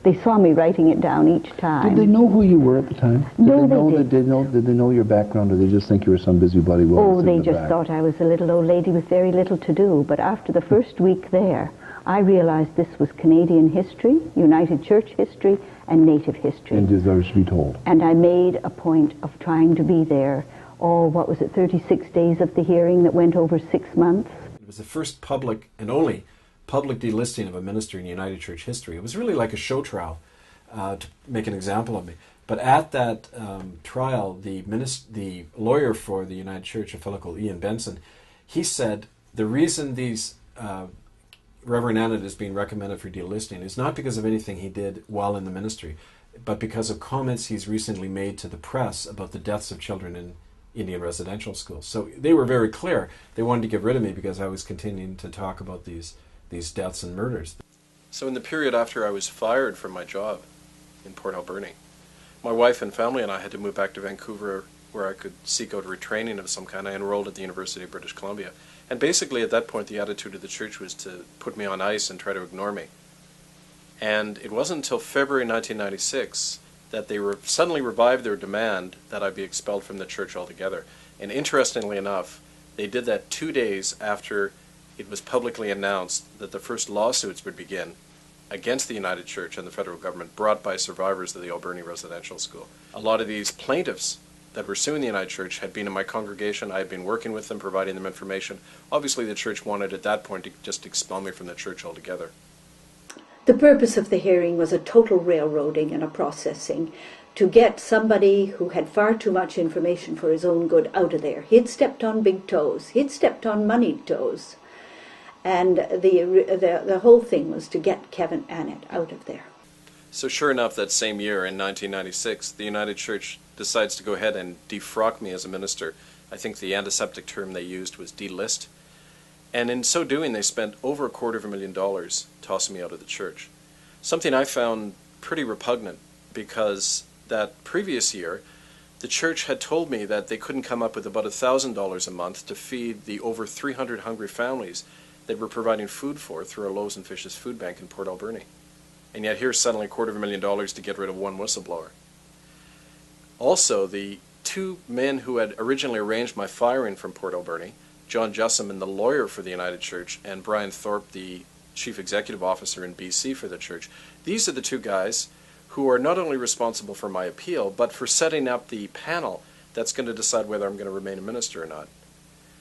They saw me writing it down each time. Did they know who you were at the time? No, they didn't. Did they know your background, or did they just think you were some busybody woman? Oh, they just thought I was a little old lady with very little to do. But after the first week there, I realized this was Canadian history, United Church history, and Native history. And deserves to be told. And I made a point of trying to be there all, 36 days of the hearing that went over 6 months. It was the first public and only public delisting of a minister in United Church history. It was really like a show trial to make an example of me. But at that trial, the lawyer for the United Church, a fellow called Ian Benson, he said the reason these Reverend Annett is being recommended for delisting is not because of anything he did while in the ministry, but because of comments he's recently made to the press about the deaths of children in Indian residential schools. So they were very clear. They wanted to get rid of me because I was continuing to talk about these deaths and murders. So in the period after I was fired from my job in Port Alberni, my wife and family and I had to move back to Vancouver where I could seek out retraining of some kind. I enrolled at the University of British Columbia. And basically at that point the attitude of the church was to put me on ice and try to ignore me. And it wasn't until February 1996 that they suddenly revived their demand that I be expelled from the church altogether. And interestingly enough, they did that 2 days after it was publicly announced that the first lawsuits would begin against the United Church and the federal government brought by survivors of the Alberni residential school. A lot of these plaintiffs that were suing the United Church had been in my congregation. I had been working with them, providing them information. Obviously the church wanted at that point to just expel me from the church altogether. The purpose of the hearing was a total railroading and a processing to get somebody who had far too much information for his own good out of there. He'd stepped on big toes. He'd stepped on moneyed toes. And the whole thing was to get Kevin Annett out of there. So sure enough, that same year in 1996, the United Church decides to go ahead and defrock me as a minister. I think the antiseptic term they used was delist. And in so doing, they spent over $250,000 tossing me out of the church. Something I found pretty repugnant because that previous year, the church had told me that they couldn't come up with about $1,000 a month to feed the over 300 hungry families that we're providing food for through our Loaves and Fishes food bank in Port Alberni. And yet here's suddenly $250,000 to get rid of one whistleblower. Also, the 2 men who had originally arranged my firing from Port Alberni John Jessamine, the lawyer for the United Church, and Brian Thorpe, the chief executive officer in BC for the church. These are the two guys who are not only responsible for my appeal, but for setting up the panel that's going to decide whether I'm going to remain a minister or not.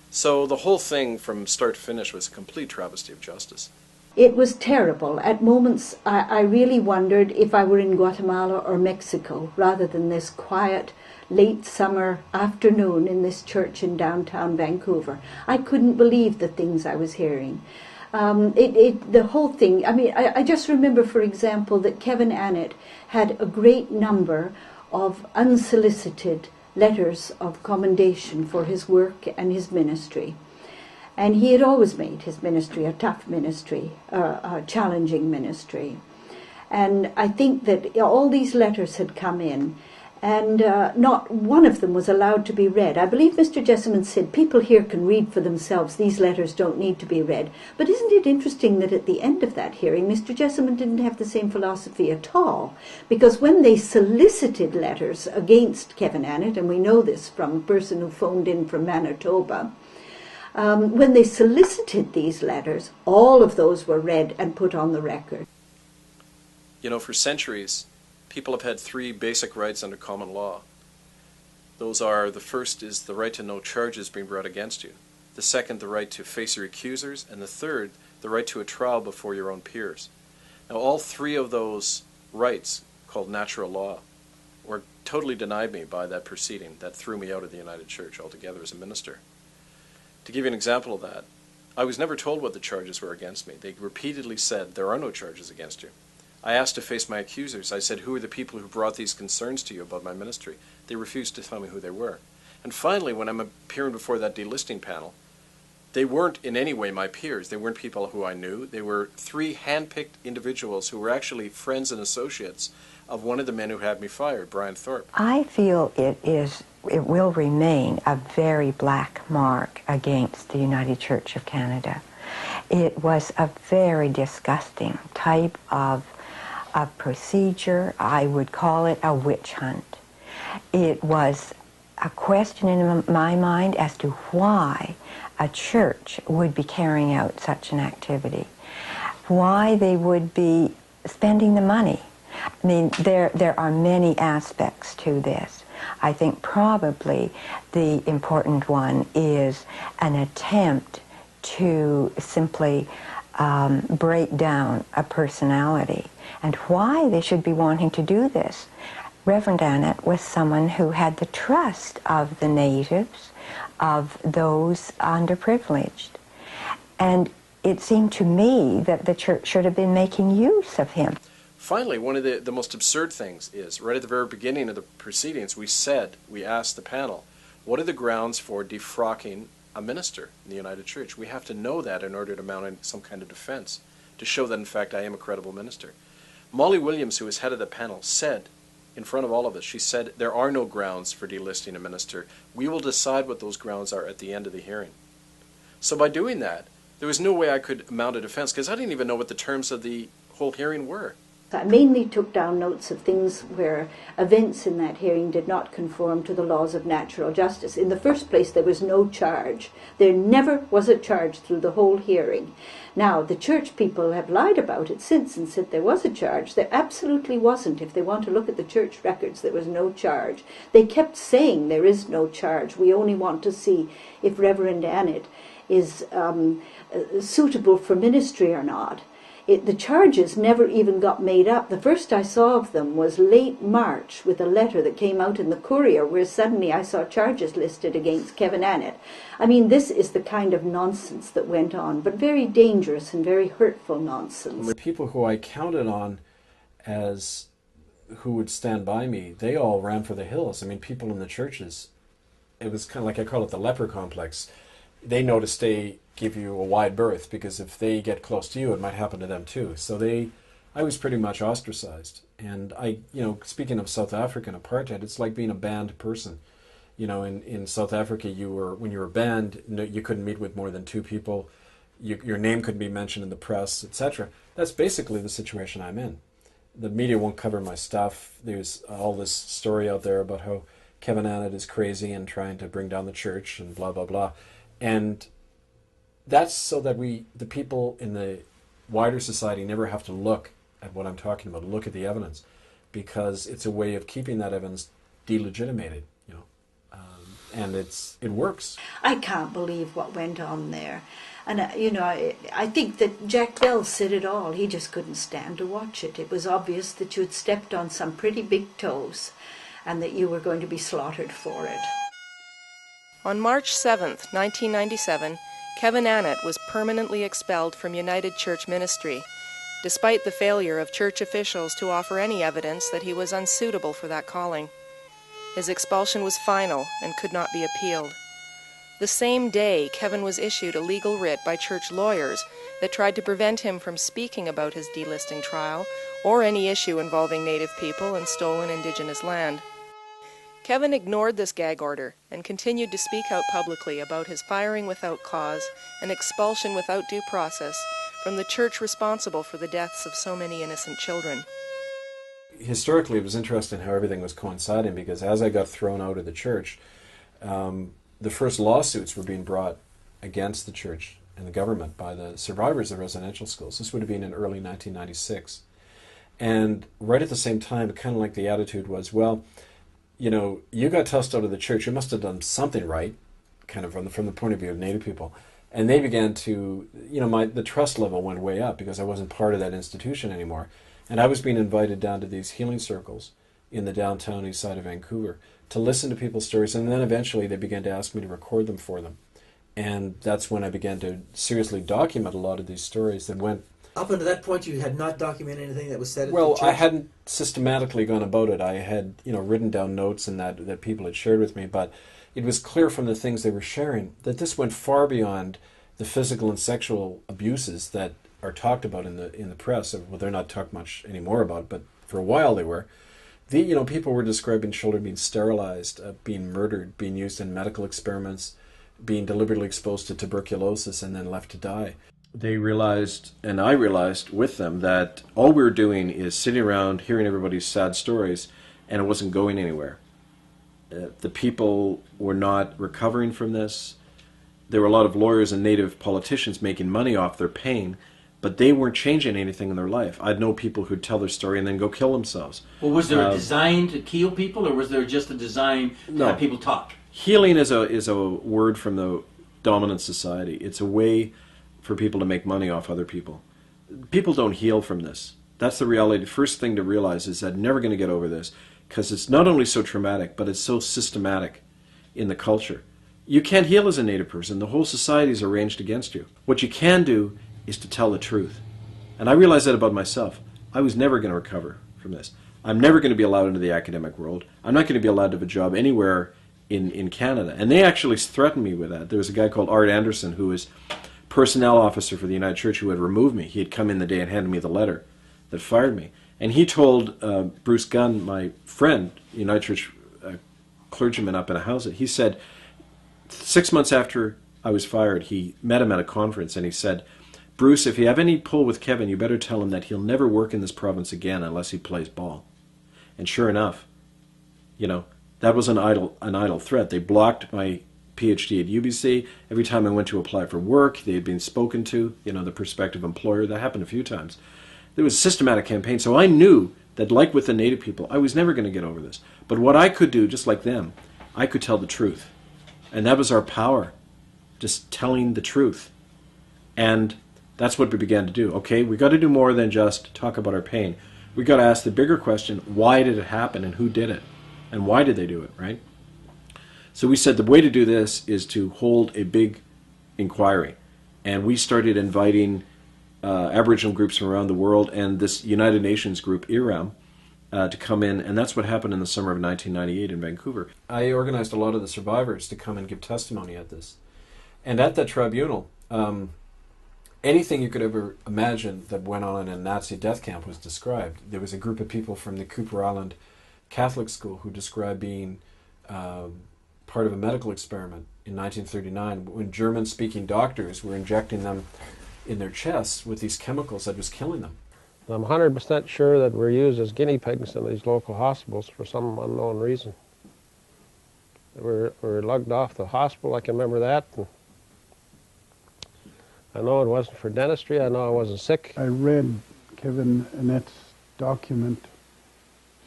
So the whole thing from start to finish was a complete travesty of justice. It was terrible. At moments, I really wondered if I were in Guatemala or Mexico, rather than this quiet, late summer afternoon in this church in downtown Vancouver. I couldn't believe the things I was hearing. The whole thing, I mean, I just remember, for example, that Kevin Annett had a great number of unsolicited letters of commendation for his work and his ministry. And he had always made his ministry a tough ministry, a challenging ministry. And I think that all these letters had come in, and not one of them was allowed to be read. I believe Mr. Jessamine said, people here can read for themselves, these letters don't need to be read. But isn't it interesting that at the end of that hearing, Mr. Jessamine didn't have the same philosophy at all? Because when they solicited letters against Kevin Annett, and we know this from a person who phoned in from Manitoba, when they solicited these letters, all of those were read and put on the record. You know, for centuries, people have had three basic rights under common law. Those are, the first is the right to no charges being brought against you. The second, the right to face your accusers. And the third, the right to a trial before your own peers. Now, all three of those rights, called natural law, were totally denied me by that proceeding that threw me out of the United Church altogether as a minister. To give you an example of that, I was never told what the charges were against me. They repeatedly said, there are no charges against you. I asked to face my accusers. I said, who are the people who brought these concerns to you about my ministry? They refused to tell me who they were. And finally, when I'm appearing before that delisting panel, they weren't in any way my peers. They weren't people who I knew. They were three hand-picked individuals who were actually friends and associates of one of the men who had me fired, Brian Thorpe. I feel it will remain a very black mark against the United Church of Canada. It was a very disgusting type of procedure. I would call it a witch hunt. It was a question in my mind as to why a church would be carrying out such an activity, why they would be spending the money. I mean, there are many aspects to this. I think probably the important one is an attempt to simply break down a personality, and why they should be wanting to do this. Reverend Annett was someone who had the trust of the natives, of those underprivileged. And it seemed to me that the church should have been making use of him. Finally, one of the most absurd things is, right at the very beginning of the proceedings, we asked the panel, what are the grounds for defrocking a minister in the United Church? We have to know that in order to mount some kind of defense, to show that in fact I am a credible minister. Molly Williams, who was head of the panel, said, in front of all of us, she said, there are no grounds for delisting a minister. We will decide what those grounds are at the end of the hearing. So by doing that, there was no way I could mount a defense, because I didn't even know what the terms of the whole hearing were. I mainly took down notes of things where events in that hearing did not conform to the laws of natural justice. In the first place, there was no charge. There never was a charge through the whole hearing. Now, the church people have lied about it since and said there was a charge. There absolutely wasn't. If they want to look at the church records, there was no charge. They kept saying there is no charge. We only want to see if Reverend Annett is suitable for ministry or not. The charges never even got made up. The first I saw of them was late March with a letter that came out in the Courier where suddenly I saw charges listed against Kevin Annett. I mean, this is the kind of nonsense that went on, but very dangerous and very hurtful nonsense. The people who I counted on as who would stand by me, they all ran for the hills. I mean, people in the churches, it was kind of like, I call it the leper complex. They know to stay, give you a wide berth, because if they get close to you, it might happen to them too. So I was pretty much ostracized. And speaking of South African apartheid, it's like being a banned person. You know, in South Africa, when you were banned, you couldn't meet with more than two people. Your name couldn't be mentioned in the press, etc. That's basically the situation I'm in. The media won't cover my stuff. There's all this story out there about how Kevin Annett is crazy and trying to bring down the church and blah, blah, blah. And that's so that the people in the wider society never have to look at what I'm talking about, look at the evidence, because it's a way of keeping that evidence delegitimated, and it works. I can't believe what went on there. And, I think that Jack Bell said it all. He just couldn't stand to watch it. It was obvious that you had stepped on some pretty big toes and that you were going to be slaughtered for it. On March 7th, 1997, Kevin Annett was permanently expelled from United Church Ministry, despite the failure of church officials to offer any evidence that he was unsuitable for that calling. His expulsion was final and could not be appealed. The same day, Kevin was issued a legal writ by church lawyers that tried to prevent him from speaking about his delisting trial or any issue involving Native people and stolen Indigenous land. Kevin ignored this gag order and continued to speak out publicly about his firing without cause and expulsion without due process from the church responsible for the deaths of so many innocent children. Historically, it was interesting how everything was coinciding, because as I got thrown out of the church, the first lawsuits were being brought against the church and the government by the survivors of residential schools. This would have been in early 1996. And right at the same time, kind of like the attitude was, well, you got tossed out of the church, you must have done something right, kind of from the point of view of Native people. And they began to, the trust level went way up because I wasn't part of that institution anymore. And I was being invited down to these healing circles in the downtown east side of Vancouver to listen to people's stories. And then eventually they began to ask me to record them for them. And that's when I began to seriously document a lot of these stories that went... Up until that point, you had not documented anything that was said at the Well, church? I hadn't systematically gone about it. I had, written down notes and that people had shared with me, but it was clear from the things they were sharing that this went far beyond the physical and sexual abuses that are talked about in the press. Well, they're not talked much anymore about, but for a while they were. People were describing children being sterilized, being murdered, being used in medical experiments, being deliberately exposed to tuberculosis and then left to die. They realized, and I realized with them, that all we were doing is sitting around hearing everybody's sad stories, and it wasn't going anywhere. The people were not recovering from this. There were a lot of lawyers and Native politicians making money off their pain, but they weren't changing anything in their life. I'd know people who'd tell their story and then go kill themselves. Well, was there a design to heal people, or was there just a design to have people talk? Healing is a word from the dominant society. It's a way for people to make money off other people. People don't heal from this. That's the reality. The first thing to realize is that I'm never going to get over this, because it's not only so traumatic, but it's so systematic in the culture. You can't heal as a Native person. The whole society is arranged against you. What you can do is to tell the truth. And I realized that about myself. I was never going to recover from this. I'm never going to be allowed into the academic world. I'm not going to be allowed to have a job anywhere in Canada. And they actually threatened me with that. There was a guy called Art Anderson who was personnel officer for the United Church who had removed me. He had come in the day and handed me the letter that fired me. And he told Bruce Gunn, my friend, United Church clergyman up in a house, he said, 6 months after I was fired, he met him at a conference and he said, Bruce, if you have any pull with Kevin, you better tell him that he'll never work in this province again unless he plays ball. And sure enough, that was an idle threat. They blocked my PhD at UBC. Every time I went to apply for work, they had been spoken to, the prospective employer. That happened a few times. There was a systematic campaign. So I knew that, like with the Native people, I was never going to get over this. But what I could do, just like them, I could tell the truth. And that was our power, just telling the truth. And that's what we began to do. Okay, we got to do more than just talk about our pain. We got to ask the bigger question, why did it happen and who did it? And why did they do it, right? So we said the way to do this is to hold a big inquiry. And we started inviting Aboriginal groups from around the world and this United Nations group, IRAM, to come in. And that's what happened in the summer of 1998 in Vancouver. I organized a lot of the survivors to come and give testimony at this. And at that tribunal, anything you could ever imagine that went on in a Nazi death camp was described. There was a group of people from the Cooper Island Catholic school who described being part of a medical experiment in 1939 when German-speaking doctors were injecting them in their chests with these chemicals that was killing them. I'm 100% sure that we're used as guinea pigs in these local hospitals for some unknown reason. We're lugged off the hospital, I can remember that. And I know it wasn't for dentistry. I know I wasn't sick. I read Kevin Annette's document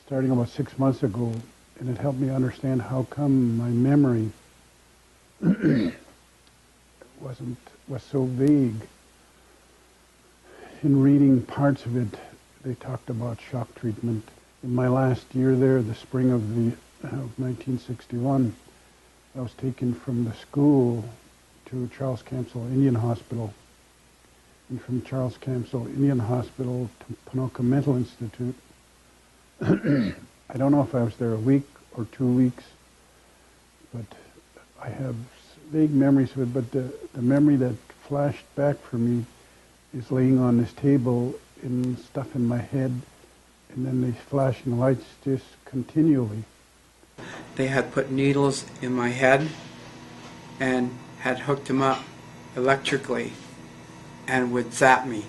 starting about 6 months ago, and it helped me understand how come my memory was so vague. In reading parts of it, they talked about shock treatment. In my last year there, the spring of 1961, I was taken from the school to Charles Camsell Indian Hospital, and from Charles Camsell Indian Hospital to Ponoka Mental Institute. I don't know if I was there a week or 2 weeks, but I have vague memories of it, but the memory that flashed back for me is laying on this table and stuff in my head, and then these flashing lights just continually. They had put needles in my head and had hooked them up electrically and would zap me.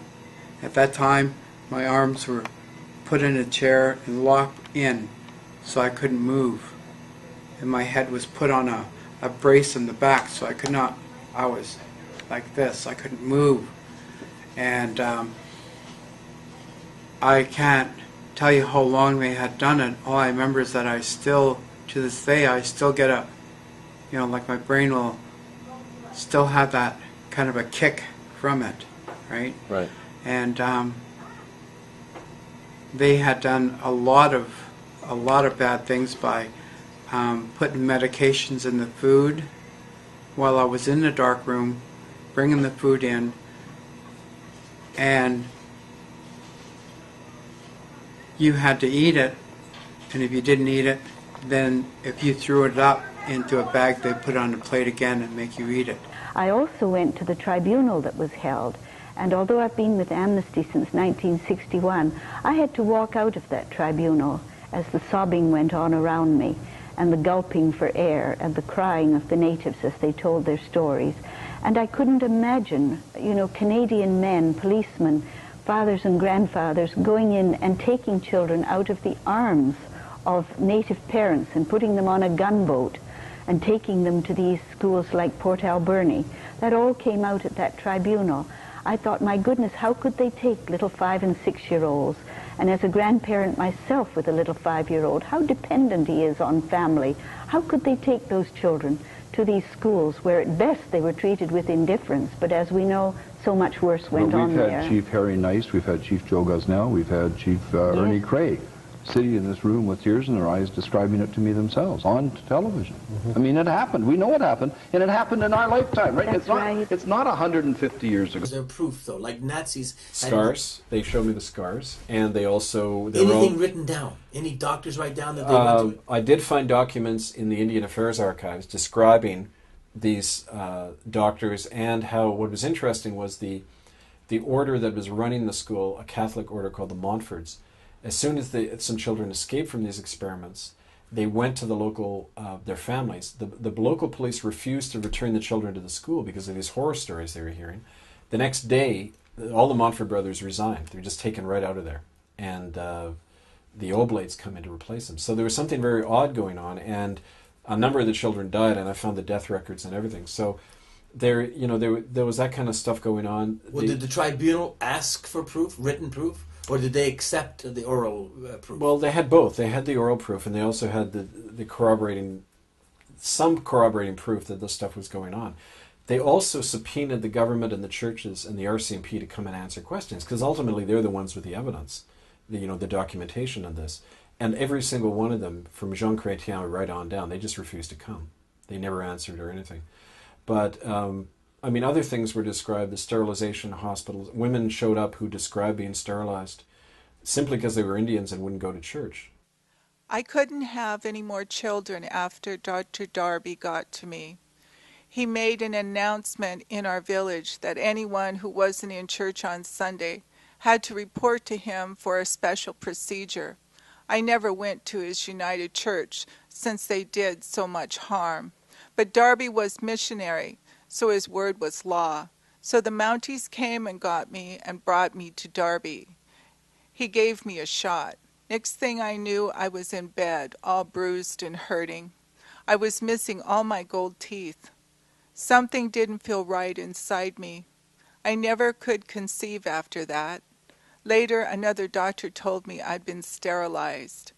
At that time, my arms were put in a chair and locked in so I couldn't move. And my head was put on a brace in the back so I could not, I was like this, I couldn't move. And I can't tell you how long they had done it. All I remember is that I still, to this day, I still get a, you know, like my brain will still have that kind of a kick from it, right? Right. And they had done a lot of bad things by putting medications in the food while I was in the dark room, bringing the food in, and you had to eat it, and if you didn't eat it, then if you threw it up into a bag, they'd put it on a plate again and make you eat it. I also went to the tribunal that was held, and although I've been with Amnesty since 1961, I had to walk out of that tribunal as the sobbing went on around me, and the gulping for air, and the crying of the natives as they told their stories. And I couldn't imagine, you know, Canadian men, policemen, fathers and grandfathers going in and taking children out of the arms of native parents and putting them on a gunboat and taking them to these schools like Port Alberni. That all came out at that tribunal. I thought, my goodness, how could they take little 5- and 6-year-olds? And as a grandparent myself with a little 5-year-old, how dependent he is on family. How could they take those children to these schools where at best they were treated with indifference, but as we know, so much worse went on there. We've had Chief Harry Nice, we've had Chief Joe Gosnell, we've had Chief Ernie Craig sitting in this room with tears in their eyes describing it to me themselves on television. I mean, it happened. We know it happened, and it happened in our lifetime, right? It's not 150 years ago. Was there proof, though? Like Nazis... Scars. They showed me the scars, and they also... Anything written down? Any doctors write down that they went through it? I did find documents in the Indian Affairs Archives describing these doctors, and how what was interesting was the order that was running the school, a Catholic order called the Montforts. As soon as some children escaped from these experiments, they went to the local, their families. The local police refused to return the children to the school because of these horror stories they were hearing. The next day, all the Montfort brothers resigned. They were just taken right out of there. And the Oblates come in to replace them. So there was something very odd going on, and a number of the children died, and I found the death records and everything. So there was that kind of stuff going on. Well, did the tribunal ask for proof, written proof? Or did they accept the oral proof? Well, they had both. They had the oral proof, and they also had the corroborating proof that this stuff was going on. They also subpoenaed the government and the churches and the RCMP to come and answer questions, because ultimately they're the ones with the evidence, the documentation of this. And every single one of them, from Jean Chrétien right on down, they just refused to come. They never answered or anything. But other things were described, the sterilization hospitals. Women showed up who described being sterilized simply because they were Indians and wouldn't go to church. I couldn't have any more children after Dr. Darby got to me. He made an announcement in our village that anyone who wasn't in church on Sunday had to report to him for a special procedure. I never went to his United Church since they did so much harm. But Darby was missionary, so his word was law. So the Mounties came and got me and brought me to Darby. He gave me a shot. Next thing I knew, I was in bed, all bruised and hurting. I was missing all my gold teeth. Something didn't feel right inside me. I never could conceive after that. Later, another doctor told me I'd been sterilized.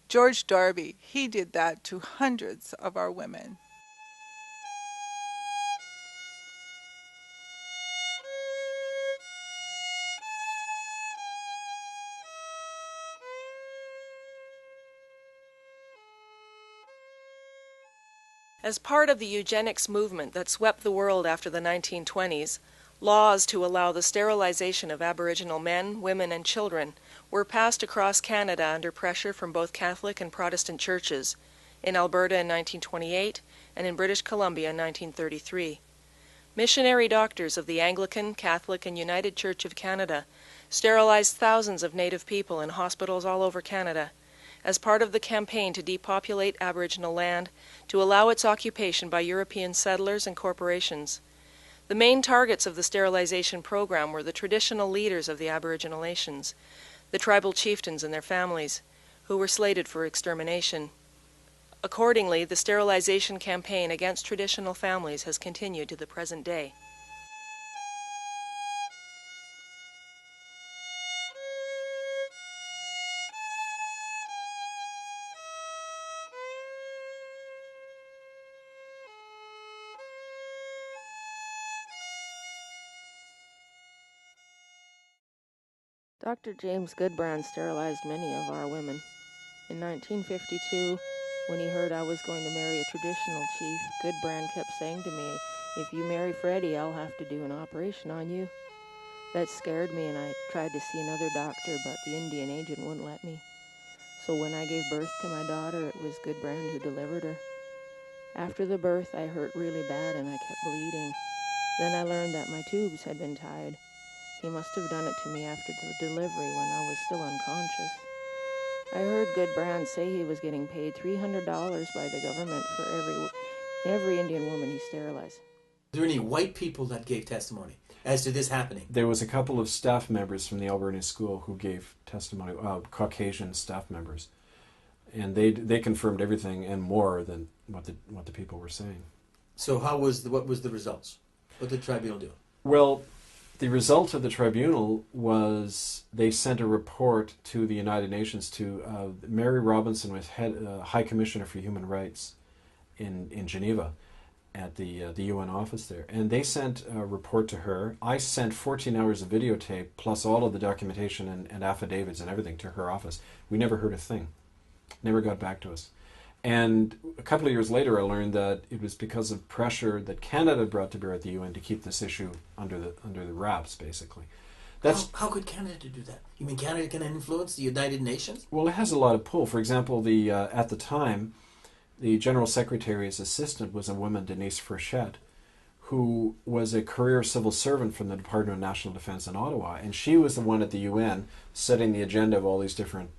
George Darby, he did that to hundreds of our women. As part of the eugenics movement that swept the world after the 1920s, laws to allow the sterilization of Aboriginal men, women, and children were passed across Canada under pressure from both Catholic and Protestant churches, in Alberta in 1928 and in British Columbia in 1933. Missionary doctors of the Anglican, Catholic, and United Church of Canada sterilized thousands of Native people in hospitals all over Canada, as part of the campaign to depopulate Aboriginal land to allow its occupation by European settlers and corporations. The main targets of the sterilization program were the traditional leaders of the Aboriginal nations, the tribal chieftains and their families, who were slated for extermination. Accordingly, the sterilization campaign against traditional families has continued to the present day. Dr. James Goodbrand sterilized many of our women. In 1952, when he heard I was going to marry a traditional chief, Goodbrand kept saying to me, "If you marry Freddie, I'll have to do an operation on you." That scared me, and I tried to see another doctor, but the Indian agent wouldn't let me. So when I gave birth to my daughter, it was Goodbrand who delivered her. After the birth, I hurt really bad and I kept bleeding. Then I learned that my tubes had been tied. He must have done it to me after the delivery when I was still unconscious. I heard Goodbrand say he was getting paid $300 by the government for every Indian woman he sterilized. Are there any white people that gave testimony as to this happening? There was a couple of staff members from the Alberta School who gave testimony, Caucasian staff members, and they confirmed everything and more than what the people were saying. So what was the results? What did the tribunal do? Well, the result of the tribunal was they sent a report to the United Nations to Mary Robinson, was High Commissioner for Human Rights in Geneva at the UN office there. And they sent a report to her. I sent 14 hours of videotape plus all of the documentation and affidavits and everything to her office. We never heard a thing. Never got back to us. And a couple of years later, I learned that it was because of pressure that Canada brought to bear at the UN to keep this issue under the wraps, basically. How could Canada do that? You mean Canada can influence the United Nations? Well, it has a lot of pull. For example, at the time, the General Secretary's assistant was a woman, Denise Frechette, who was a career civil servant from the Department of National Defense in Ottawa, and she was the one at the UN setting the agenda of all these different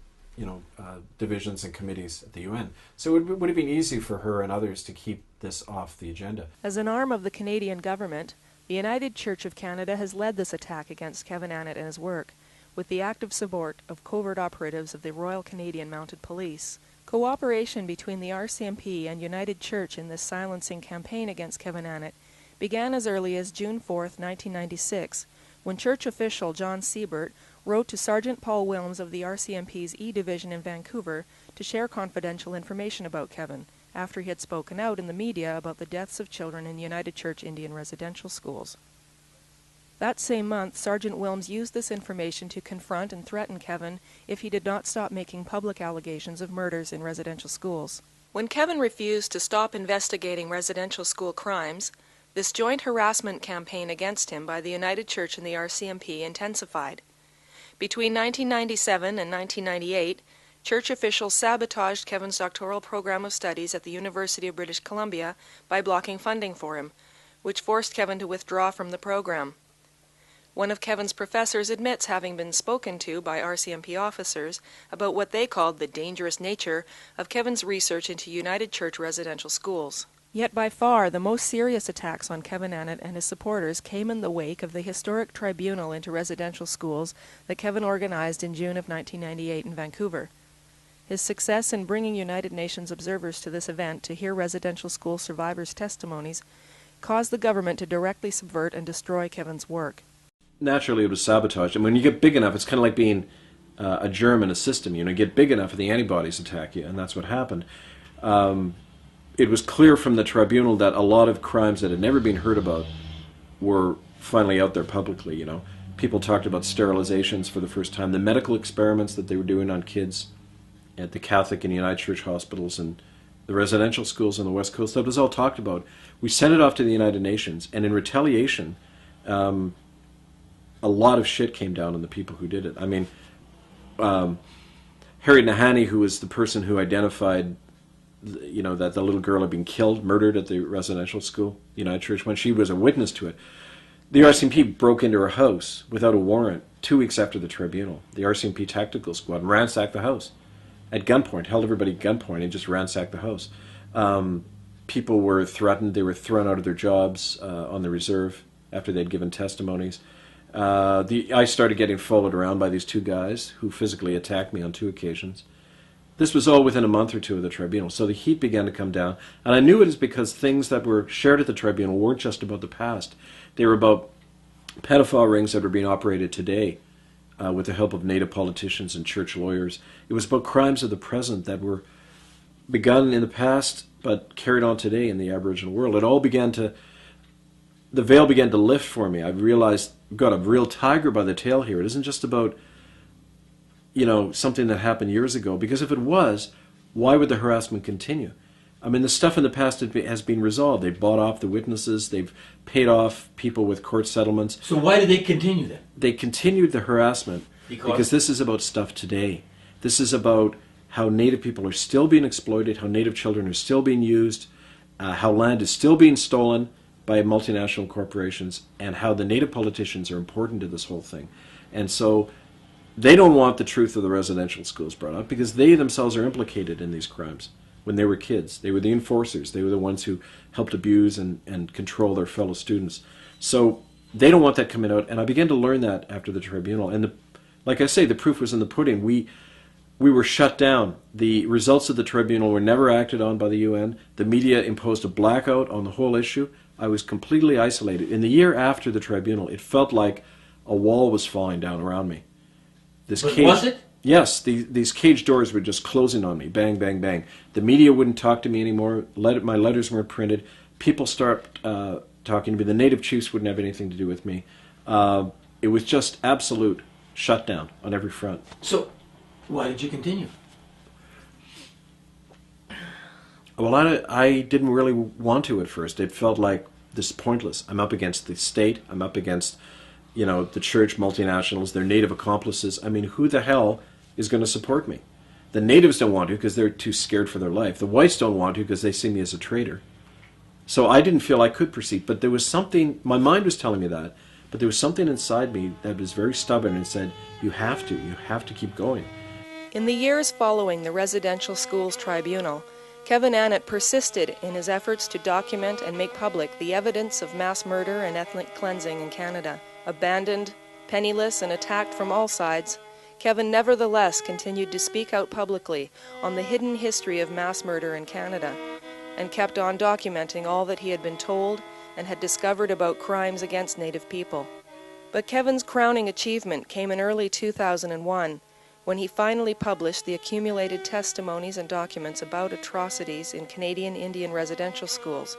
divisions and committees at the UN. So it would have been easy for her and others to keep this off the agenda. As an arm of the Canadian government, the United Church of Canada has led this attack against Kevin Annett and his work, with the active support of covert operatives of the Royal Canadian Mounted Police. Cooperation between the RCMP and United Church in this silencing campaign against Kevin Annett began as early as June 4, 1996, when church official John Siebert wrote to Sergeant Paul Wilms of the RCMP's E Division in Vancouver to share confidential information about Kevin, after he had spoken out in the media about the deaths of children in United Church Indian residential schools. That same month, Sergeant Wilms used this information to confront and threaten Kevin if he did not stop making public allegations of murders in residential schools. When Kevin refused to stop investigating residential school crimes, this joint harassment campaign against him by the United Church and the RCMP intensified. Between 1997 and 1998, church officials sabotaged Kevin's doctoral program of studies at the University of British Columbia by blocking funding for him, which forced Kevin to withdraw from the program. One of Kevin's professors admits having been spoken to by RCMP officers about what they called the dangerous nature of Kevin's research into United Church residential schools. Yet by far the most serious attacks on Kevin Annett and his supporters came in the wake of the historic tribunal into residential schools that Kevin organized in June of 1998 in Vancouver. His success in bringing United Nations observers to this event to hear residential school survivors' testimonies caused the government to directly subvert and destroy Kevin's work. naturally it was sabotaged. And when you get big enough, it's kind of like being a germ in a system. You get big enough and the antibodies attack you, and that's what happened. It was clear from the tribunal that a lot of crimes that had never been heard about were finally out there publicly. People talked about sterilizations for the first time, the medical experiments that they were doing on kids at the Catholic and United Church hospitals and the residential schools on the West Coast. That was all talked about. We sent it off to the United Nations, and in retaliation, a lot of shit came down on the people who did it. I mean, Harry Nahanni, who was the person who identified, that the little girl had been killed, murdered at the residential school, United Church, when she was a witness to it. The RCMP broke into her house without a warrant 2 weeks after the tribunal. The RCMP tactical squad ransacked the house at gunpoint, held everybody at gunpoint, and just ransacked the house. People were threatened. They were thrown out of their jobs on the reserve after they'd given testimonies. I started getting followed around by these two guys who physically attacked me on 2 occasions. This was all within a month or two of the tribunal. So the heat began to come down. And I knew it is because things that were shared at the tribunal weren't just about the past. They were about pedophile rings that are being operated today with the help of native politicians and church lawyers. It was about crimes of the present that were begun in the past but carried on today in the Aboriginal world. It all began to, the veil began to lift for me. I realized we've got a real tiger by the tail here. It isn't just about, something that happened years ago, because if it was, why would the harassment continue? I mean, the stuff in the past has been resolved. They've bought off the witnesses. They've paid off people with court settlements. So why did they continue then? They continued the harassment because this is about stuff today. This is about how Native people are still being exploited, how Native children are still being used, how land is still being stolen by multinational corporations, and how the Native politicians are important to this whole thing. And so they don't want the truth of the residential schools brought up because they themselves are implicated in these crimes. When they were kids, they were the enforcers. They were the ones who helped abuse and control their fellow students. So they don't want that coming out. And I began to learn that after the tribunal. And like I say, the proof was in the pudding. We were shut down. The results of the tribunal were never acted on by the UN. The media imposed a blackout on the whole issue. I was completely isolated. In the year after the tribunal, it felt like a wall was falling down around me. But was it? Yes, these cage doors were just closing on me, bang, bang, bang. The media wouldn't talk to me anymore. My letters weren't printed. People started talking to me. The Native chiefs wouldn't have anything to do with me. It was just absolute shutdown on every front. So why did you continue? Well, I didn't really want to at first. It felt like this is pointless. I'm up against the state. I'm up against, the church, multinationals, their Native accomplices. I mean, who the hell is going to support me? The Natives don't want to because they're too scared for their life. The whites don't want to because they see me as a traitor. So I didn't feel I could proceed. But there was something, my mind was telling me that, but there was something inside me that was very stubborn and said, you have to keep going. In the years following the Residential Schools Tribunal, Kevin Annett persisted in his efforts to document and make public the evidence of mass murder and ethnic cleansing in Canada. Abandoned, penniless, and attacked from all sides, Kevin nevertheless continued to speak out publicly on the hidden history of mass murder in Canada, and kept on documenting all that he had been told and had discovered about crimes against Native people. But Kevin's crowning achievement came in early 2001, when he finally published the accumulated testimonies and documents about atrocities in Canadian Indian residential schools,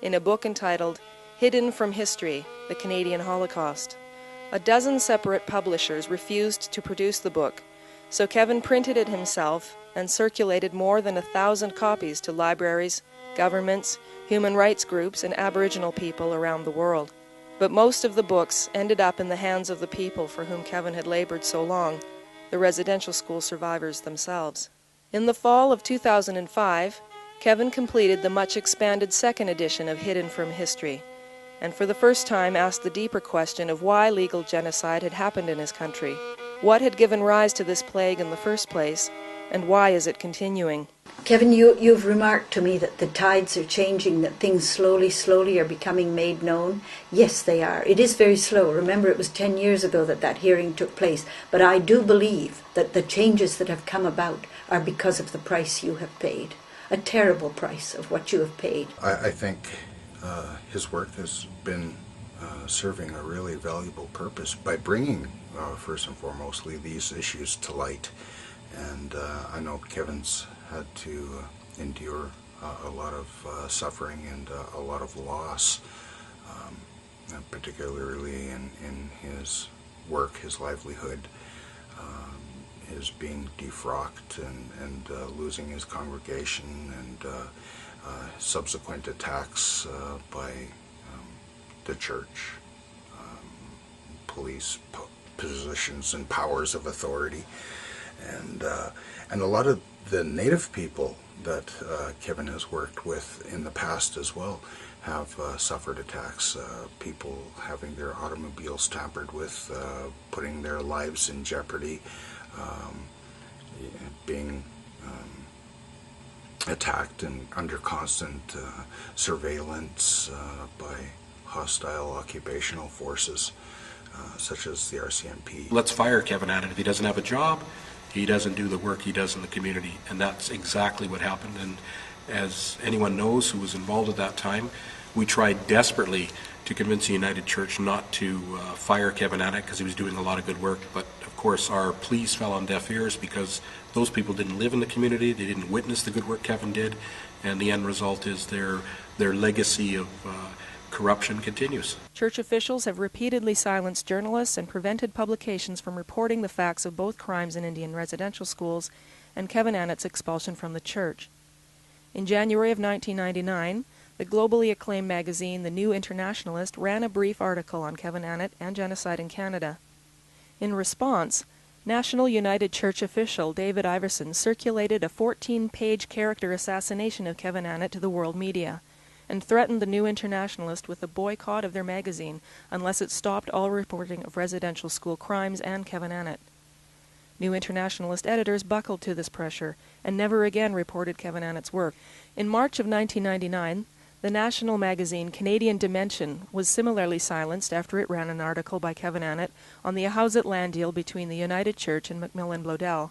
in a book entitled Hidden from History, The Canadian Holocaust. A dozen separate publishers refused to produce the book, so Kevin printed it himself and circulated more than 1,000 copies to libraries, governments, human rights groups, and Aboriginal people around the world. But most of the books ended up in the hands of the people for whom Kevin had labored so long, the residential school survivors themselves. In the fall of 2005, Kevin completed the much-expanded second edition of Hidden from History, and for the first time asked the deeper question of why legal genocide had happened in his country. What had given rise to this plague in the first place, and why is it continuing? Kevin, you've remarked to me that the tides are changing, that things slowly are becoming made known. Yes, they are. It is very slow. Remember, it was 10 years ago that hearing took place. But I do believe that the changes that have come about are because of the price you have paid. A terrible price of what you have paid. I think his work has been serving a really valuable purpose by bringing, first and foremostly, these issues to light. And I know Kevin's had to endure a lot of suffering and a lot of loss, particularly in his work, his livelihood, his being defrocked and losing his congregation, and subsequent attacks by the church, police positions and powers of authority, and a lot of the native people that Kevin has worked with in the past as well have suffered attacks, people having their automobiles tampered with, putting their lives in jeopardy, being attacked and under constant surveillance by hostile occupational forces such as the RCMP. Let's fire Kevin Annett. If he doesn't have a job, he doesn't do the work he does in the community, and that's exactly what happened. And as anyone knows who was involved at that time, we tried desperately to convince the United Church not to fire Kevin Annett because he was doing a lot of good work. But of course our pleas fell on deaf ears because those people didn't live in the community, they didn't witness the good work Kevin did, and the end result is their legacy of corruption continues. Church officials have repeatedly silenced journalists and prevented publications from reporting the facts of both crimes in Indian residential schools and Kevin Annett's expulsion from the church. In January of 1999, the globally acclaimed magazine The New Internationalist ran a brief article on Kevin Annett and genocide in Canada. In response, National United Church official David Iverson circulated a 14-page character assassination of Kevin Annett to the world media, and threatened the New Internationalist with a boycott of their magazine unless it stopped all reporting of residential school crimes and Kevin Annett. New Internationalist editors buckled to this pressure and never again reported Kevin Annett's work. In March of 1999, the national magazine Canadian Dimension was similarly silenced after it ran an article by Kevin Annett on the Ahousaht land deal between the United Church and Macmillan Bloedel.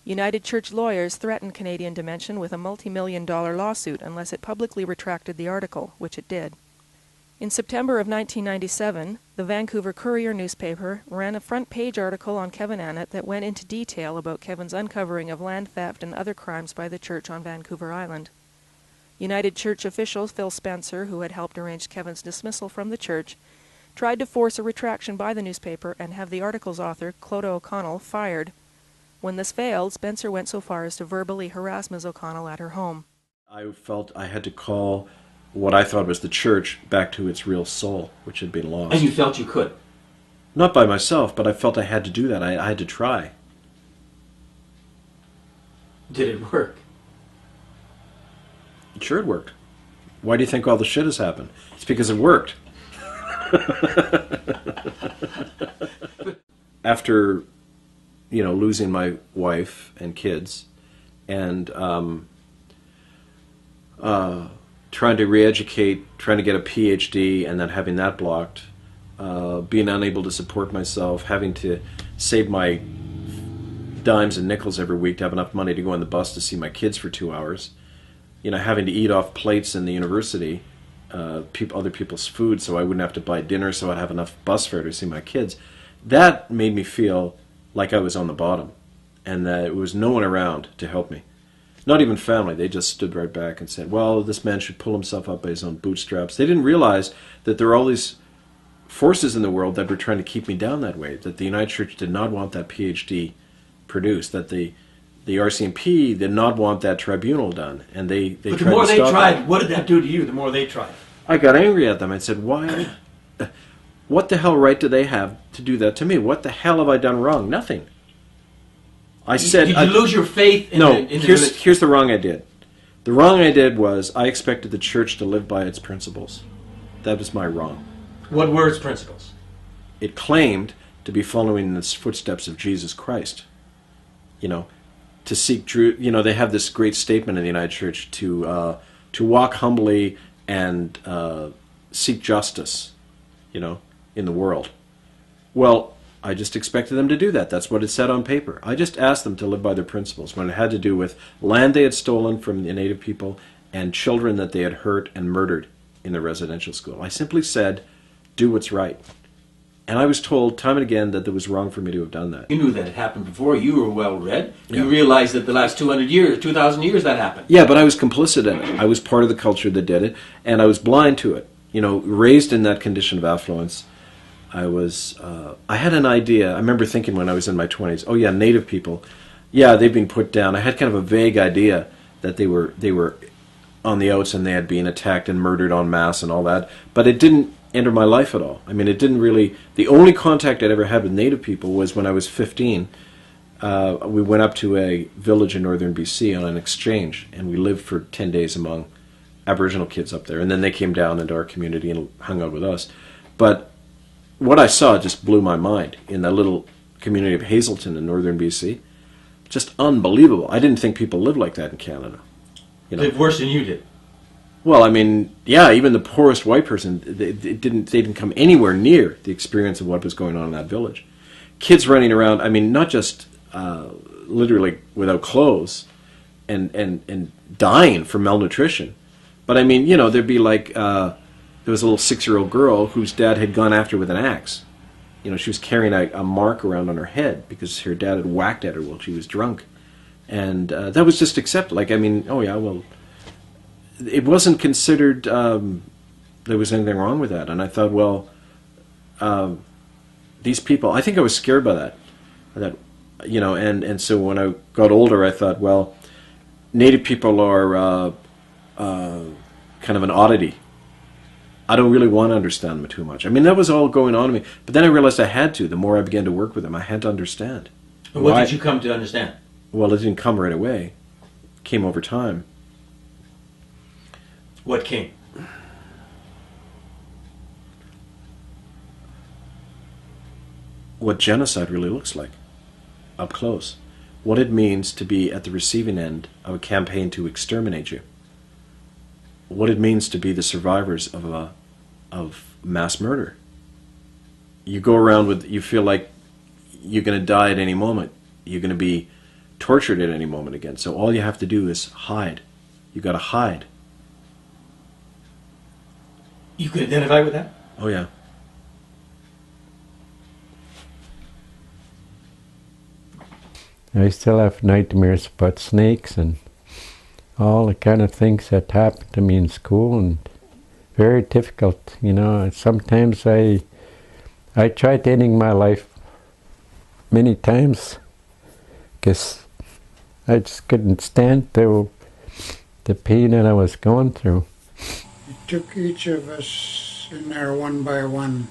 United Church lawyers threatened Canadian Dimension with a multi-million-dollar lawsuit unless it publicly retracted the article, which it did. In September of 1997, the Vancouver Courier newspaper ran a front-page article on Kevin Annett that went into detail about Kevin's uncovering of land theft and other crimes by the church on Vancouver Island. United Church official Phil Spencer, who had helped arrange Kevin's dismissal from the church, tried to force a retraction by the newspaper and have the article's author, Clodagh O'Connell, fired. When this failed, Spencer went so far as to verbally harass Ms. O'Connell at her home. I felt I had to call what I thought was the church back to its real soul, which had been lost. And you felt you could? Not by myself, but I felt I had to do that. I had to try. Did it work? Sure it worked. Why do you think all the shit has happened? It's because it worked. After, losing my wife and kids and trying to re-educate, trying to get a PhD and then having that blocked, being unable to support myself, having to save my dimes and nickels every week to have enough money to go on the bus to see my kids for 2 hours, having to eat off plates in the university, other people's food so I wouldn't have to buy dinner so I'd have enough bus fare to see my kids. That made me feel like I was on the bottom and that there was no one around to help me. Not even family. They just stood right back and said, well, this man should pull himself up by his own bootstraps. They didn't realize that there are all these forces in the world that were trying to keep me down that way, that the United Church did not want that PhD produced, that the RCMP did not want that tribunal done, and they but the tried more to they stop tried, it. what did that do to you? The more they tried. I got angry at them. I said, why? What the hell right do they have to do that to me? What the hell have I done wrong? Nothing. I said... Did you lose your faith in No, the here's the wrong I did. The wrong I did was I expected the church to live by its principles. That was my wrong. What were its principles? It claimed to be following in the footsteps of Jesus Christ. To seek truth. They have this great statement in the United Church to walk humbly and seek justice, in the world. Well, I just expected them to do that. That's what it said on paper. I just asked them to live by their principles when it had to do with land they had stolen from the native people and children that they had hurt and murdered in the residential school. I simply said, do what's right. And I was told time and again that it was wrong for me to have done that. You knew that it happened before. You were well read. Yeah. You realized that the last 200 years, 2,000 years, that happened. Yeah, but I was complicit in it. I was part of the culture that did it, and I was blind to it. You know, raised in that condition of affluence, I had an idea. I remember thinking when I was in my 20s, oh yeah, Native people, yeah, they've been put down. I had kind of a vague idea that they were on the outs and they had been attacked and murdered en masse and all that, but it didn't enter my life at all. I mean, it didn't really. The only contact I'd ever had with Native people was when I was 15. We went up to a village in northern BC on an exchange, and we lived for 10 days among Aboriginal kids up there, and then they came down into our community and hung out with us. But what I saw just blew my mind in that little community of Hazelton in northern BC. Just unbelievable. I didn't think people lived like that in Canada. You know? Lived worse than you did. Well, I mean, yeah, even the poorest white person, they didn't come anywhere near the experience of what was going on in that village. Kids running around, I mean, not just literally without clothes and dying from malnutrition, but I mean, you know, there'd be like, there was a little 6-year-old girl whose dad had gone after with an axe. You know, she was carrying a mark around on her head because her dad had whacked at her while she was drunk. And that was just accepted. Like, I mean, oh yeah, well, it wasn't considered there was anything wrong with that. And I thought, well, these people, I think I was scared by that, you know, and so when I got older, I thought, well, Native people are kind of an oddity. I don't really want to understand them too much. I mean, that was all going on to me. But then I realized I had to. The more I began to work with them, I had to understand. And what did you come to understand? Well, it didn't come right away. It came over time. What came? What genocide really looks like, up close. What it means to be at the receiving end of a campaign to exterminate you. What it means to be the survivors of mass murder. You go around with, you feel like you're going to die at any moment. You're going to be tortured at any moment again. So all you have to do is hide. You got to hide. You could identify with that? Oh yeah. I still have nightmares about snakes and all the kind of things that happened to me in school, and very difficult, you know. Sometimes I tried ending my life many times because I just couldn't stand the pain that I was going through. He took each of us in there one by one,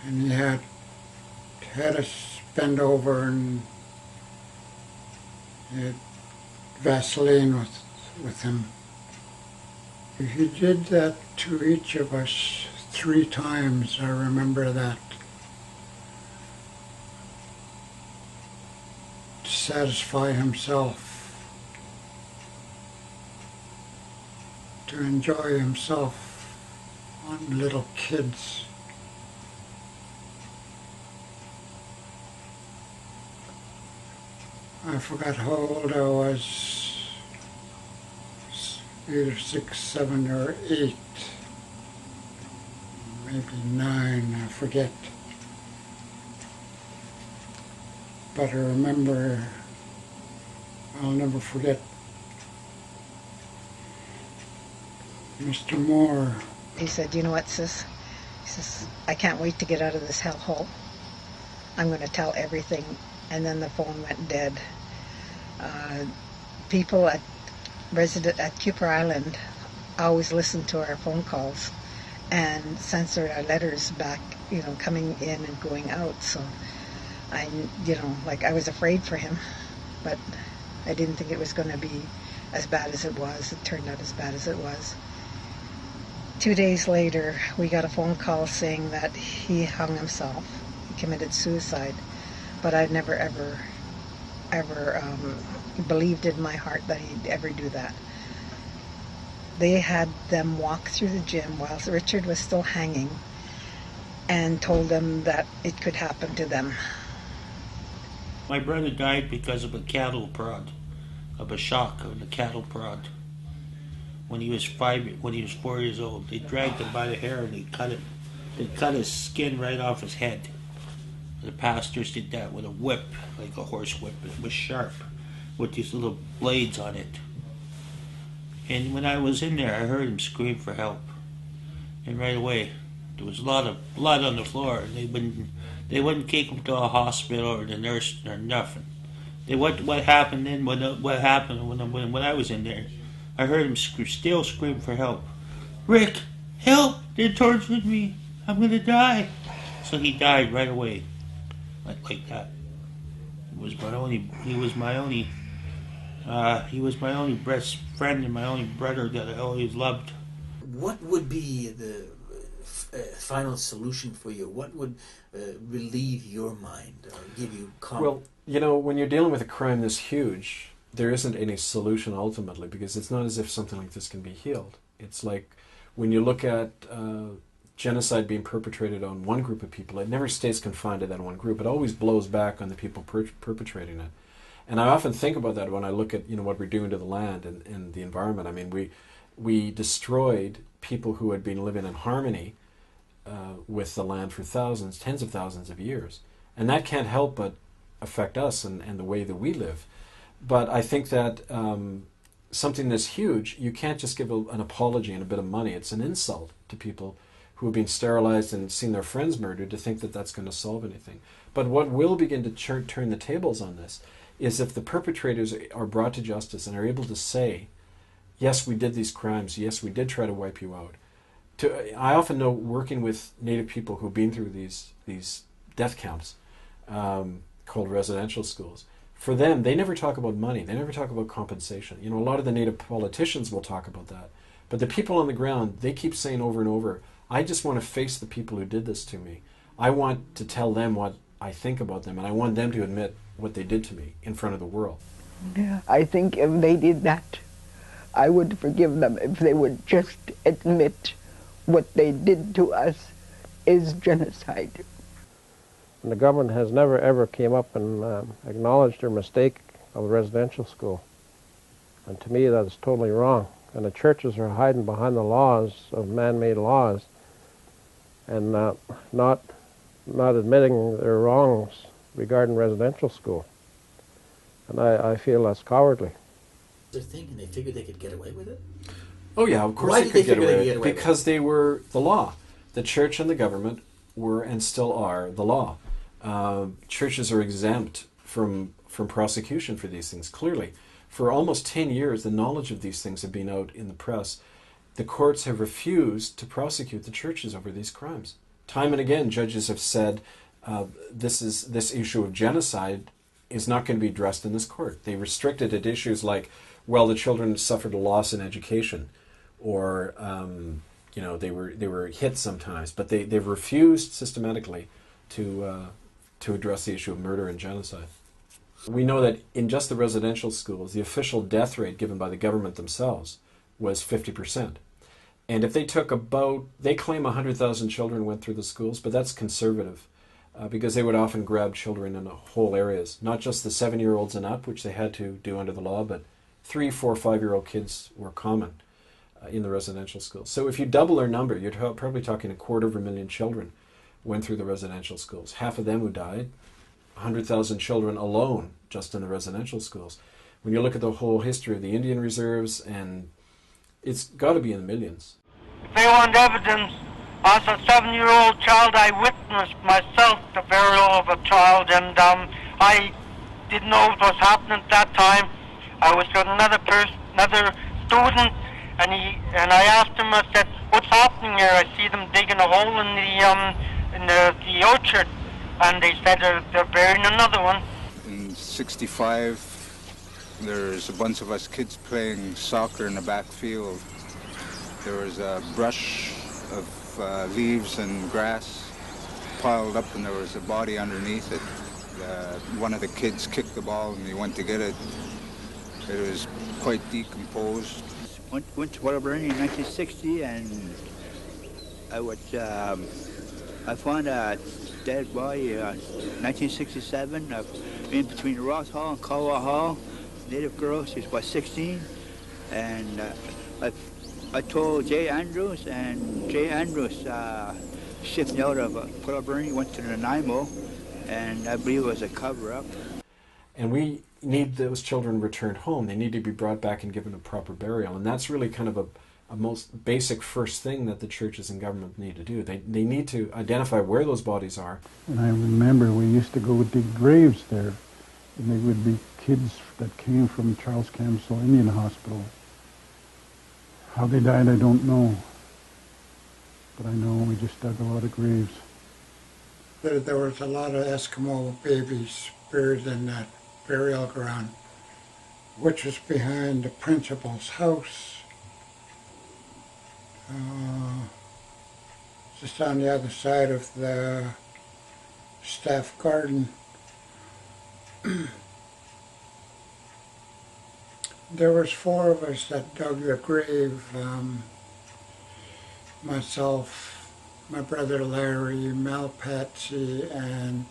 and he had us bend over, and he had Vaseline with him. He did that to each of us 3 times, I remember that. To satisfy himself, to enjoy himself on little kids. I forgot how old I was, either 6, 7, or 8, maybe 9, I forget. But I remember, I'll never forget Mr. Moore. He said, you know what, sis? He says, I can't wait to get out of this hellhole. I'm going to tell everything. And then the phone went dead. People at Cooper Island always listened to our phone calls and censored our letters back, you know, coming in and going out. So I was afraid for him, but I didn't think it was going to be as bad as it was. It turned out as bad as it was. 2 days later, we got a phone call saying that he hung himself. He committed suicide. But I'd never, ever believed in my heart that he'd ever do that. They had them walk through the gym while Richard was still hanging and told them that it could happen to them. My brother died because of a cattle prod, of a shock of the cattle prod. when he was 4 years old. They dragged him by the hair and they cut his skin right off his head. The pastors did that with a whip, like a horse whip. It was sharp, with these little blades on it. And when I was in there, I heard him scream for help. And right away, there was a lot of blood on the floor. And they wouldn't take him to a hospital or the nurse or nothing. What happened then? When I was in there, I heard him still scream for help. Rick, help! They're torturing me. I'm gonna die. So he died right away, like that. He was my only best friend and my only brother that I always loved. What would be the final solution for you? What would relieve your mind or give you Well, you know, when you're dealing with a crime this huge, there isn't any solution ultimately, because it's not as if something like this can be healed. It's like when you look at genocide being perpetrated on one group of people, it never stays confined to that one group. It always blows back on the people perpetrating it. And I often think about that when I look at, you know, what we're doing to the land and the environment. I mean, we destroyed people who had been living in harmony with the land for thousands, tens of thousands of years. And that can't help but affect us and the way that we live. But I think that something this huge, you can't just give an apology and a bit of money. It's an insult to people who have been sterilized and seen their friends murdered to think that that's going to solve anything. But what will begin to turn the tables on this is if the perpetrators are brought to justice and are able to say, yes, we did these crimes, yes, we did try to wipe you out. I often know, working with Native people who've been through these death camps called residential schools, for them, they never talk about money, they never talk about compensation. You know, a lot of the Native politicians will talk about that. But the people on the ground, they keep saying over and over, I just want to face the people who did this to me. I want to tell them what I think about them, and I want them to admit what they did to me in front of the world. Yeah, I think if they did that, I would forgive them if they would just admit what they did to us is genocide. And the government has never ever came up and acknowledged their mistake of a residential school. And to me that is totally wrong. And the churches are hiding behind the laws of man-made laws and not admitting their wrongs regarding residential school. And I feel that's cowardly. They're thinking they figured they could get away with it? Oh yeah, of course Why they could get away with it. with it? Because they were the law. The church and the government were and still are the law. Churches are exempt from prosecution for these things, clearly. For almost 10 years, the knowledge of these things have been out in the press. The courts have refused to prosecute the churches over these crimes. Time and again, judges have said this issue of genocide is not going to be addressed in this court. They restricted it to issues like, well, the children suffered a loss in education, or you know, they were hit sometimes, but they've refused systematically to address the issue of murder and genocide. We know that in just the residential schools, the official death rate given by the government themselves was 50%. And if they took they claim 100,000 children went through the schools, but that's conservative, because they would often grab children in whole areas, not just the 7-year-olds and up, which they had to do under the law, but 3-, 4-, 5-year-old kids were common in the residential schools. So if you double their number, you're probably talking 250,000 children went through the residential schools. Half of them who died, 100,000 children alone just in the residential schools. When you look at the whole history of the Indian reserves, and it's got to be in the millions. If they want evidence, as a 7-year-old child, I witnessed myself the burial of a child, and I didn't know what was happening at that time. I was with another student, and I asked him, I said, what's happening here? I see them digging a hole in the orchard, and they said they're burying another one. In '65, there's a bunch of us kids playing soccer in the back field. There was a brush of leaves and grass piled up, and there was a body underneath it. One of the kids kicked the ball, and he went to get it. It was quite decomposed. Went to Waterbury in 1960, and I found a dead body 1967 in between Ross Hall and Colwell Hall. Native girl, she was about 16, and I I told Jay Andrews, and Jay Andrews shipped me out of Puerto Bernie, went to Nanaimo, and I believe it was a cover-up. And we need those children returned home. They need to be brought back and given a proper burial. And that's really kind of a most basic first thing that the churches and government need to do. They need to identify where those bodies are. And I remember we used to go dig graves there, and they would be kids that came from Charles Council Indian Hospital. How they died, I don't know. But I know we just dug a lot of graves. There was a lot of Eskimo babies buried in that burial ground, which was behind the principal's house. Just on the other side of the staff garden. There was 4 of us that dug the grave. Myself, my brother Larry, Mel Patsy, and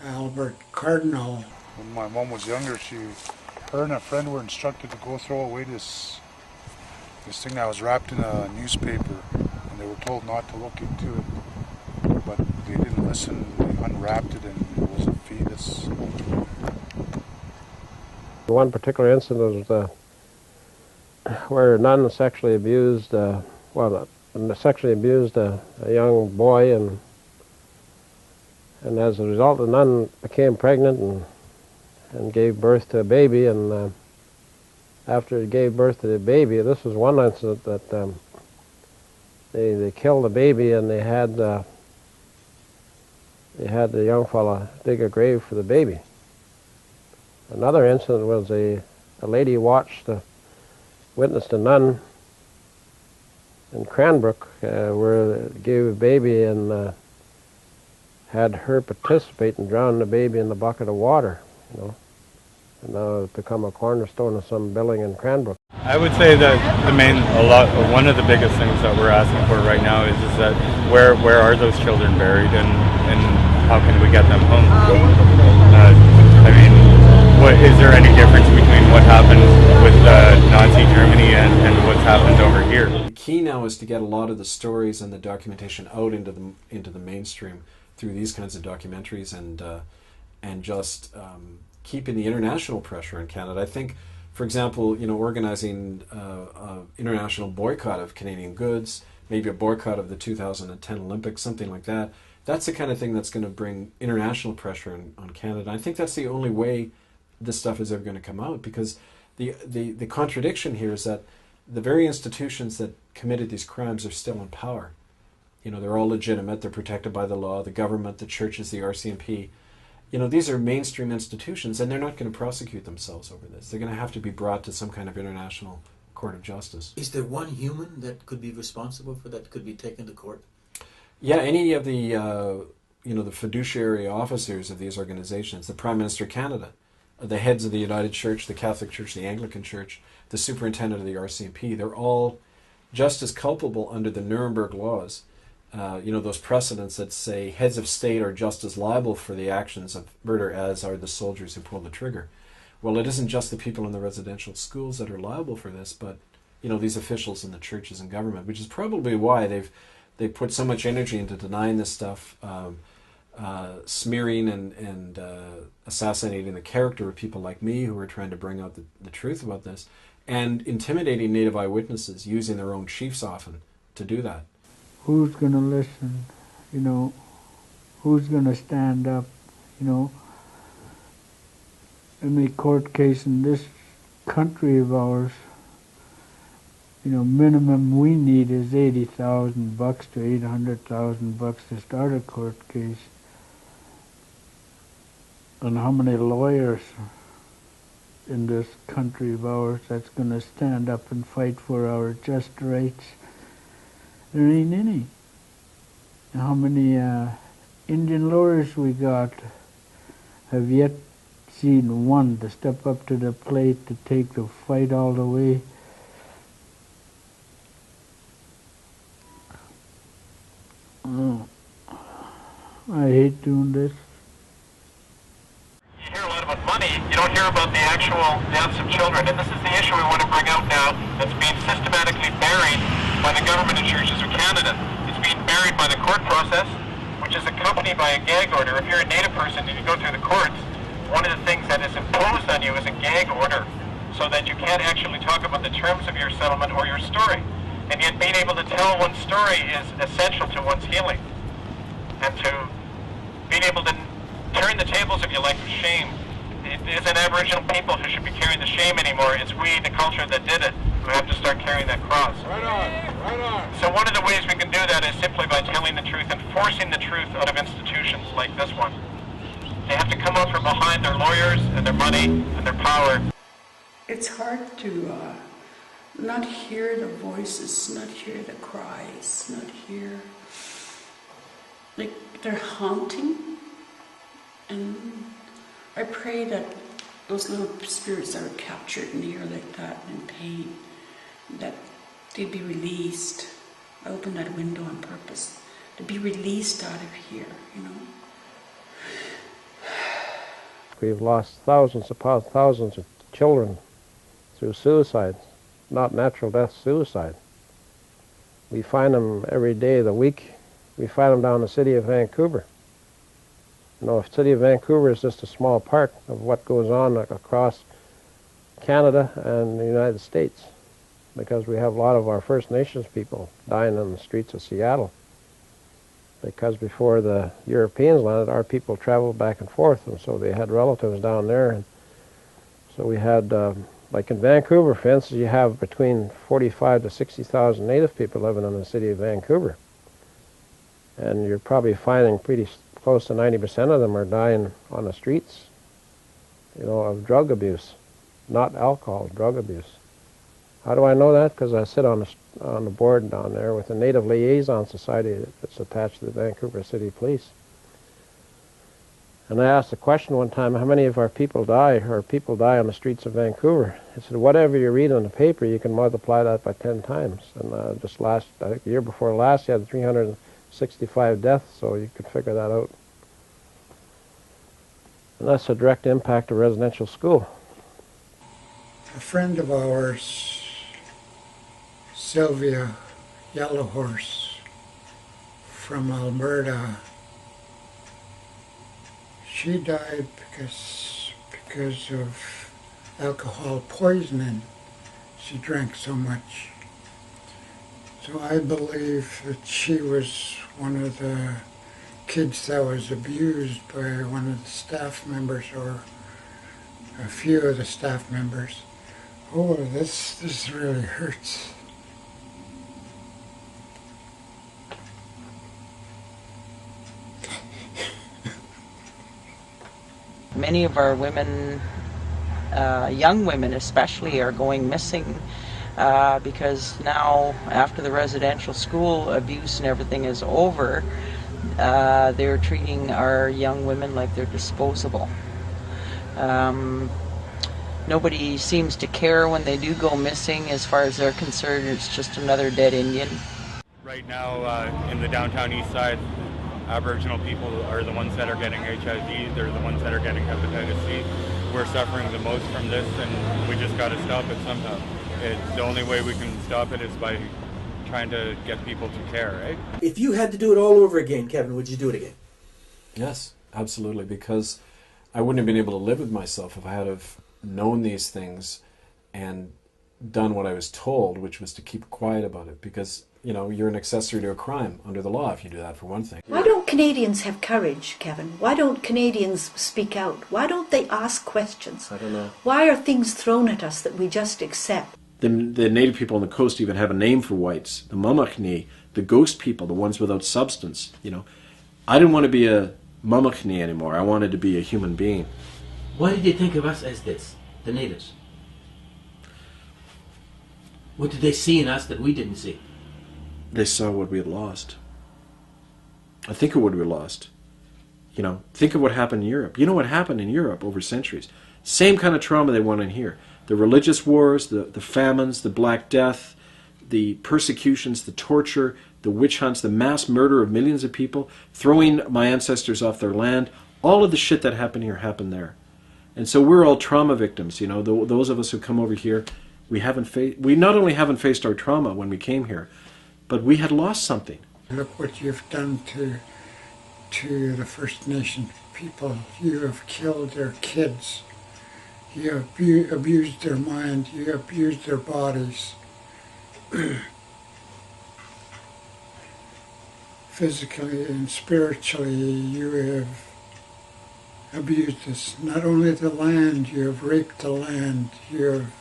Albert Cardinal. When my mom was younger, her and a friend were instructed to go throw away this thing that was wrapped in a newspaper, and they were told not to look into it, but they didn't listen. They unwrapped it, and it was a fetus. One particular incident was where a nun sexually abused, sexually abused a young boy, and as a result, the nun became pregnant and gave birth to a baby, and after it gave birth to the baby, this was one incident that they killed the baby, and they had the young fella dig a grave for the baby. Another incident was a lady witnessed a nun in Cranbrook where they gave a baby and had her participate in drowning the baby in the bucket of water, you know. And now it's become a cornerstone of some building in Cranbrook. I would say that one of the biggest things that we're asking for right now is that where are those children buried, and how can we get them home? Is there any difference between what happened with Nazi Germany and what's happened over here? The key now is to get a lot of the stories and the documentation out into the mainstream through these kinds of documentaries, and just keeping the international pressure in Canada. I think, for example, organizing an international boycott of Canadian goods, maybe a boycott of the 2010 Olympics, something like that. That's the kind of thing that's going to bring international pressure on Canada. I think that's the only way this stuff is ever going to come out, because the contradiction here is that the very institutions that committed these crimes are still in power. They're all legitimate, they're protected by the law, the government, the churches, the RCMP. These are mainstream institutions, and they're not going to prosecute themselves over this. They're going to have to be brought to some kind of international court of justice. Is there one human that could be responsible for that, could be taken to court? Yeah, any of the the fiduciary officers of these organizations, the Prime Minister of Canada, the heads of the United Church, the Catholic Church, the Anglican Church, the superintendent of the RCMP, they're all just as culpable under the Nuremberg laws. Those precedents that say heads of state are just as liable for the actions of murder as are the soldiers who pull the trigger. Well, it isn't just the people in the residential schools that are liable for this, but these officials in the churches and government, which is probably why they've put so much energy into denying this stuff, smearing and assassinating the character of people like me who are trying to bring out the truth about this, and intimidating Native eyewitnesses, using their own chiefs often to do that. Who's going to listen? Who's going to stand up? Any court case in this country of ours, minimum we need is $80,000 to $800,000 to start a court case. And how many lawyers in this country of ours that's going to stand up and fight for our just rights? There ain't any. And how many Indian lawyers we got have yet seen one to step up to the plate to take the fight all the way? Oh, I hate doing this. You hear a lot about money, you don't hear about the actual deaths of children, and this is the issue we want to bring out now that's being systematically by the government and churches of Canada. It's being buried by the court process, which is accompanied by a gag order. If you're a Native person and you go through the courts, one of the things that is imposed on you is a gag order, so that you can't actually talk about the terms of your settlement or your story. And yet being able to tell one's story is essential to one's healing. And to being able to turn the tables, if you like, of shame. It isn't Aboriginal people who should be carrying the shame anymore. It's we, the culture that did it, who have to start carrying that cross. Right on, right on. So one of the ways we can do that is simply by telling the truth and forcing the truth out of institutions like this one. They have to come out from behind their lawyers and their money and their power. It's hard to not hear the voices, not hear the cries, not hear, like they're haunting. And I pray that those little spirits that are captured in here like that in pain, that they'd be released. I opened that window on purpose, to be released out of here, you know. We've lost thousands upon thousands of children through suicide, not natural death, suicide. We find them every day of the week. We find them down in the city of Vancouver. You know, the city of Vancouver is just a small part of what goes on across Canada and the United States, because we have a lot of our First Nations people dying on the streets of Seattle. Because before the Europeans landed, our people traveled back and forth, and so they had relatives down there. And so we had, like in Vancouver, for instance, you have between 45 to 60,000 Native people living in the city of Vancouver. And you're probably finding pretty close to 90% of them are dying on the streets, you know, of drug abuse, not alcohol, drug abuse. How do I know that? Because I sit on the board down there with the Native Liaison Society that's attached to the Vancouver City Police. And I asked the question one time, how many of our people die, or people die on the streets of Vancouver? I said, whatever you read in the paper, you can multiply that by 10 times. And just I think the year before last, you had 365 deaths, so you could figure that out. And that's a direct impact of residential school. A friend of ours, Sylvia Yellowhorse from Alberta, she died because of alcohol poisoning. She drank so much. So I believe that she was one of the kids that was abused by one of the staff members, or a few of the staff members. Oh, this really hurts. Many of our women, young women especially, are going missing because now, after the residential school abuse and everything is over, they're treating our young women like they're disposable. Nobody seems to care when they do go missing. As far as they're concerned, it's just another dead Indian. Right now, in the downtown east side, Aboriginal people are the ones that are getting HIV. They're the ones that are getting hepatitis C. We're suffering the most from this, and we just got to stop it somehow. The only way we can stop it is by trying to get people to care, right? If you had to do it all over again, Kevin, would you do it again? Yes, absolutely, because I wouldn't have been able to live with myself if I had have known these things and done what I was told, which was to keep quiet about it, because, you know, you're an accessory to a crime under the law if you do that, for one thing. Why don't Canadians have courage, Kevin? Why don't Canadians speak out? Why don't they ask questions? I don't know. Why are things thrown at us that we just accept? The native people on the coast even have a name for whites, the Mamachni, the ghost people, the ones without substance, you know. I didn't want to be a Mamachni anymore. I wanted to be a human being. Why did they think of us as this, the natives? What did they see in us that we didn't see? They saw what we had lost. I think of what we lost. You know, think of what happened in Europe. You know what happened in Europe over centuries. Same kind of trauma they want in here. The religious wars, the famines, the Black Death, the persecutions, the torture, the witch hunts, the mass murder of millions of people, throwing my ancestors off their land. All of the shit that happened here happened there. And so we're all trauma victims. You know, those of us who come over here, we not only haven't faced our trauma when we came here, but we had lost something. Look what you've done to the First Nation people. You have killed their kids. You have abused their mind. You have abused their bodies. Physically and spiritually, you have abused this. Not only the land, you have raped the land. You have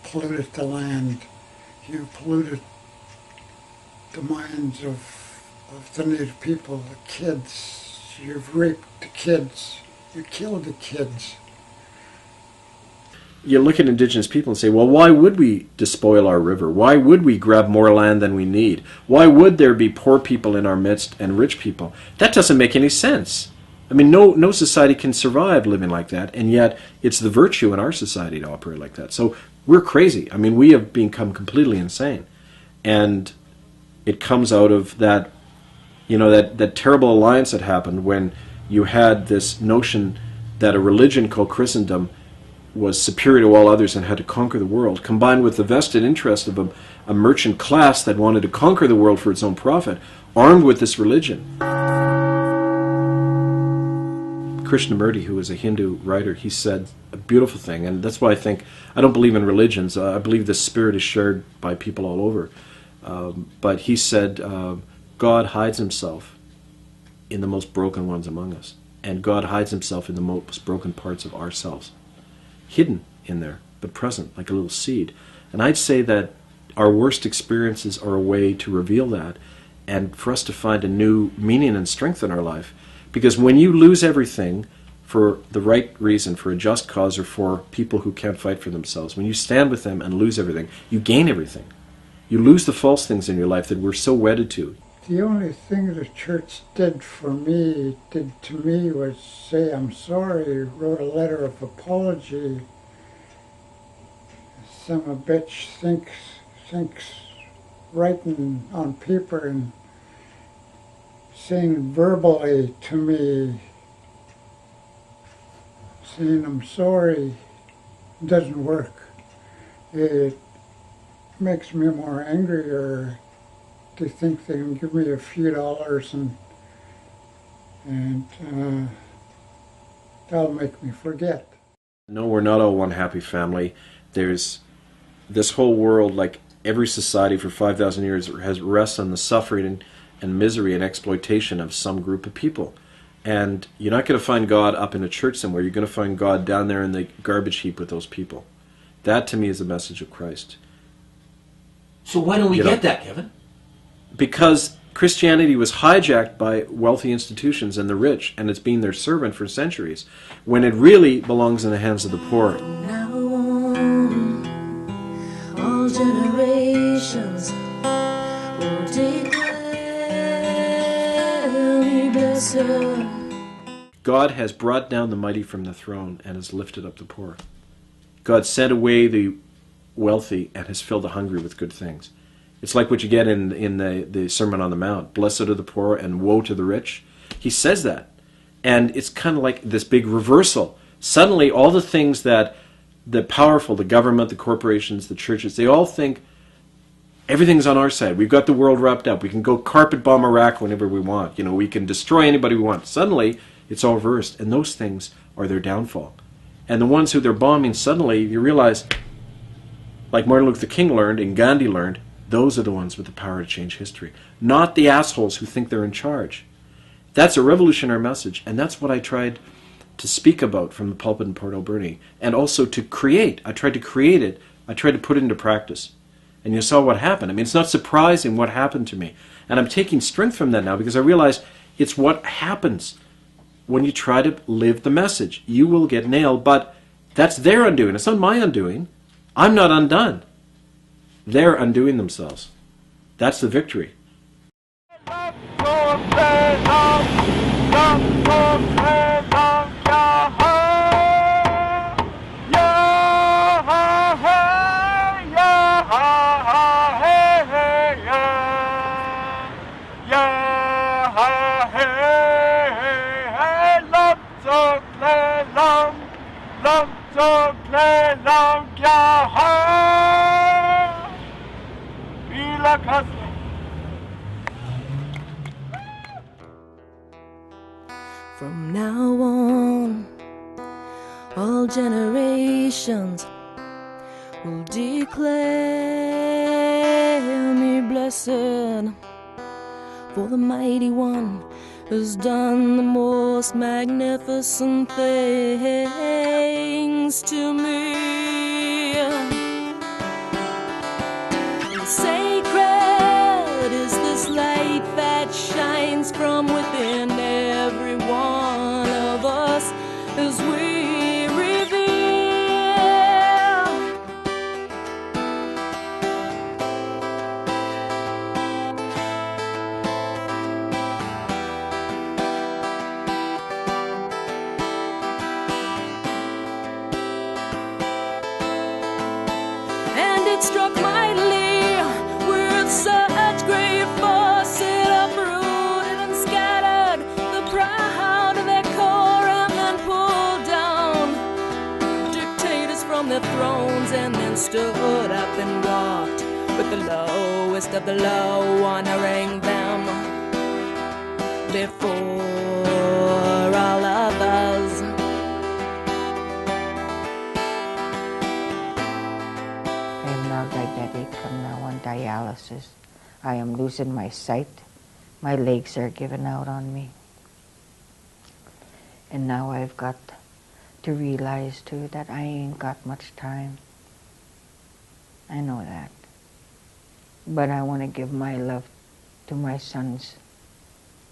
polluted the land. You have polluted the minds of the Native people, the kids. You've raped the kids. You killed the kids. You look at Indigenous people and say, well, why would we despoil our river? Why would we grab more land than we need? Why would there be poor people in our midst and rich people? That doesn't make any sense. I mean, no society can survive living like that, and yet it's the virtue in our society to operate like that. So we're crazy. I mean, we have become completely insane. And it comes out of that, you know, that terrible alliance that happened when you had this notion that a religion called Christendom was superior to all others and had to conquer the world, combined with the vested interest of a merchant class that wanted to conquer the world for its own profit, armed with this religion. Krishnamurti, who was a Hindu writer, he said a beautiful thing, and that's why I don't believe in religions. I believe the spirit is shared by people all over. But he said, God hides himself in the most broken ones among us, and God hides himself in the most broken parts of ourselves. Hidden in there, but present, like a little seed. And I'd say that our worst experiences are a way to reveal that, and for us to find a new meaning and strength in our life. Because when you lose everything for the right reason, for a just cause, or for people who can't fight for themselves, when you stand with them and lose everything, you gain everything. You lose the false things in your life that we're so wedded to. The only thing the church did to me, was say, I'm sorry, wrote a letter of apology. Some bitch thinks writing on paper and saying verbally to me, saying I'm sorry, doesn't work. It makes me more angrier to think they can give me a few dollars and that'll make me forget. No, we're not all one happy family. There's this whole world, like every society for 5,000 years, has rests on the suffering and misery and exploitation of some group of people. And you're not going to find God up in a church somewhere. You're going to find God down there in the garbage heap with those people. That, to me, is the message of Christ. So why don't we get that, Kevin? Because Christianity was hijacked by wealthy institutions and the rich, and it's been their servant for centuries, when it really belongs in the hands of the poor. Now on, all generations will declare me blessed. God has brought down the mighty from the throne and has lifted up the poor. God sent away the wealthy and has filled the hungry with good things. It's like what you get in the Sermon on the Mount. Blessed are the poor and woe to the rich. He says that. And it's kind of like this big reversal. Suddenly all the things that the powerful, the government, the corporations, the churches, they all think everything's on our side. We've got the world wrapped up. We can go carpet bomb Iraq whenever we want. You know, we can destroy anybody we want. Suddenly it's all reversed. And those things are their downfall. And the ones who they're bombing, suddenly you realize, like Martin Luther King learned and Gandhi learned, those are the ones with the power to change history, not the assholes who think they're in charge. That's a revolutionary message, and that's what I tried to speak about from the pulpit in Port Alberni, and also to create. I tried to create it. I tried to put it into practice. And you saw what happened. I mean, it's not surprising what happened to me. And I'm taking strength from that now because I realize it's what happens when you try to live the message. You will get nailed, but that's their undoing. It's not my undoing. I'm not undone. They're undoing themselves. That's the victory. From now on, all generations will declare me blessed, for the mighty one has done the most magnificent things to me. Sacred is this light that shines from within every one of us as we reveal. And it struck mightily with such great force, it uprooted and scattered the proud of their core, and then pulled down dictators from their thrones, and then stood up and walked with the lowest of the low, honoring them before all others. I am now diabetic. I'm now on dialysis. I am losing my sight. My legs are giving out on me. And now I've got to realize too that I ain't got much time. I know that. But I want to give my love to my sons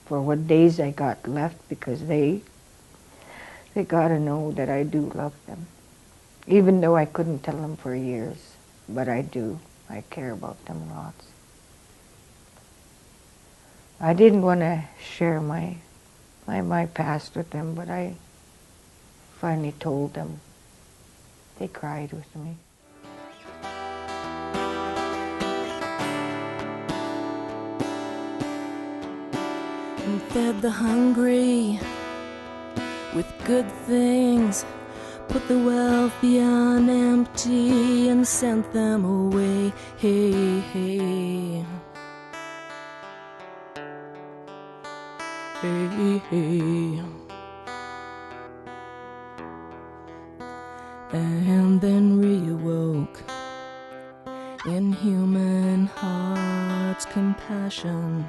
for what days I got left, because they got to know that I do love them. Even though I couldn't tell them for years, but I do. I care about them lots. I didn't want to share my past with them, but I finally told them. They cried with me. And fed the hungry with good things, put the wealthy on empty and sent them away. Hey, hey. Hey, hey. And then reawoke in human hearts compassion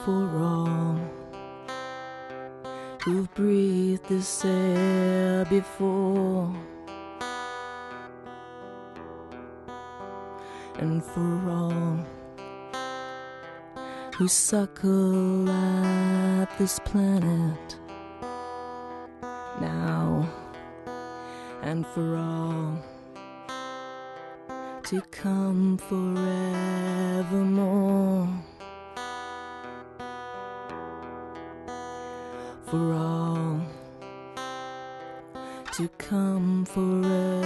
for all who've breathed this air before, and for all who suckle at this planet now, and for all to come forevermore. For all to come forevermore.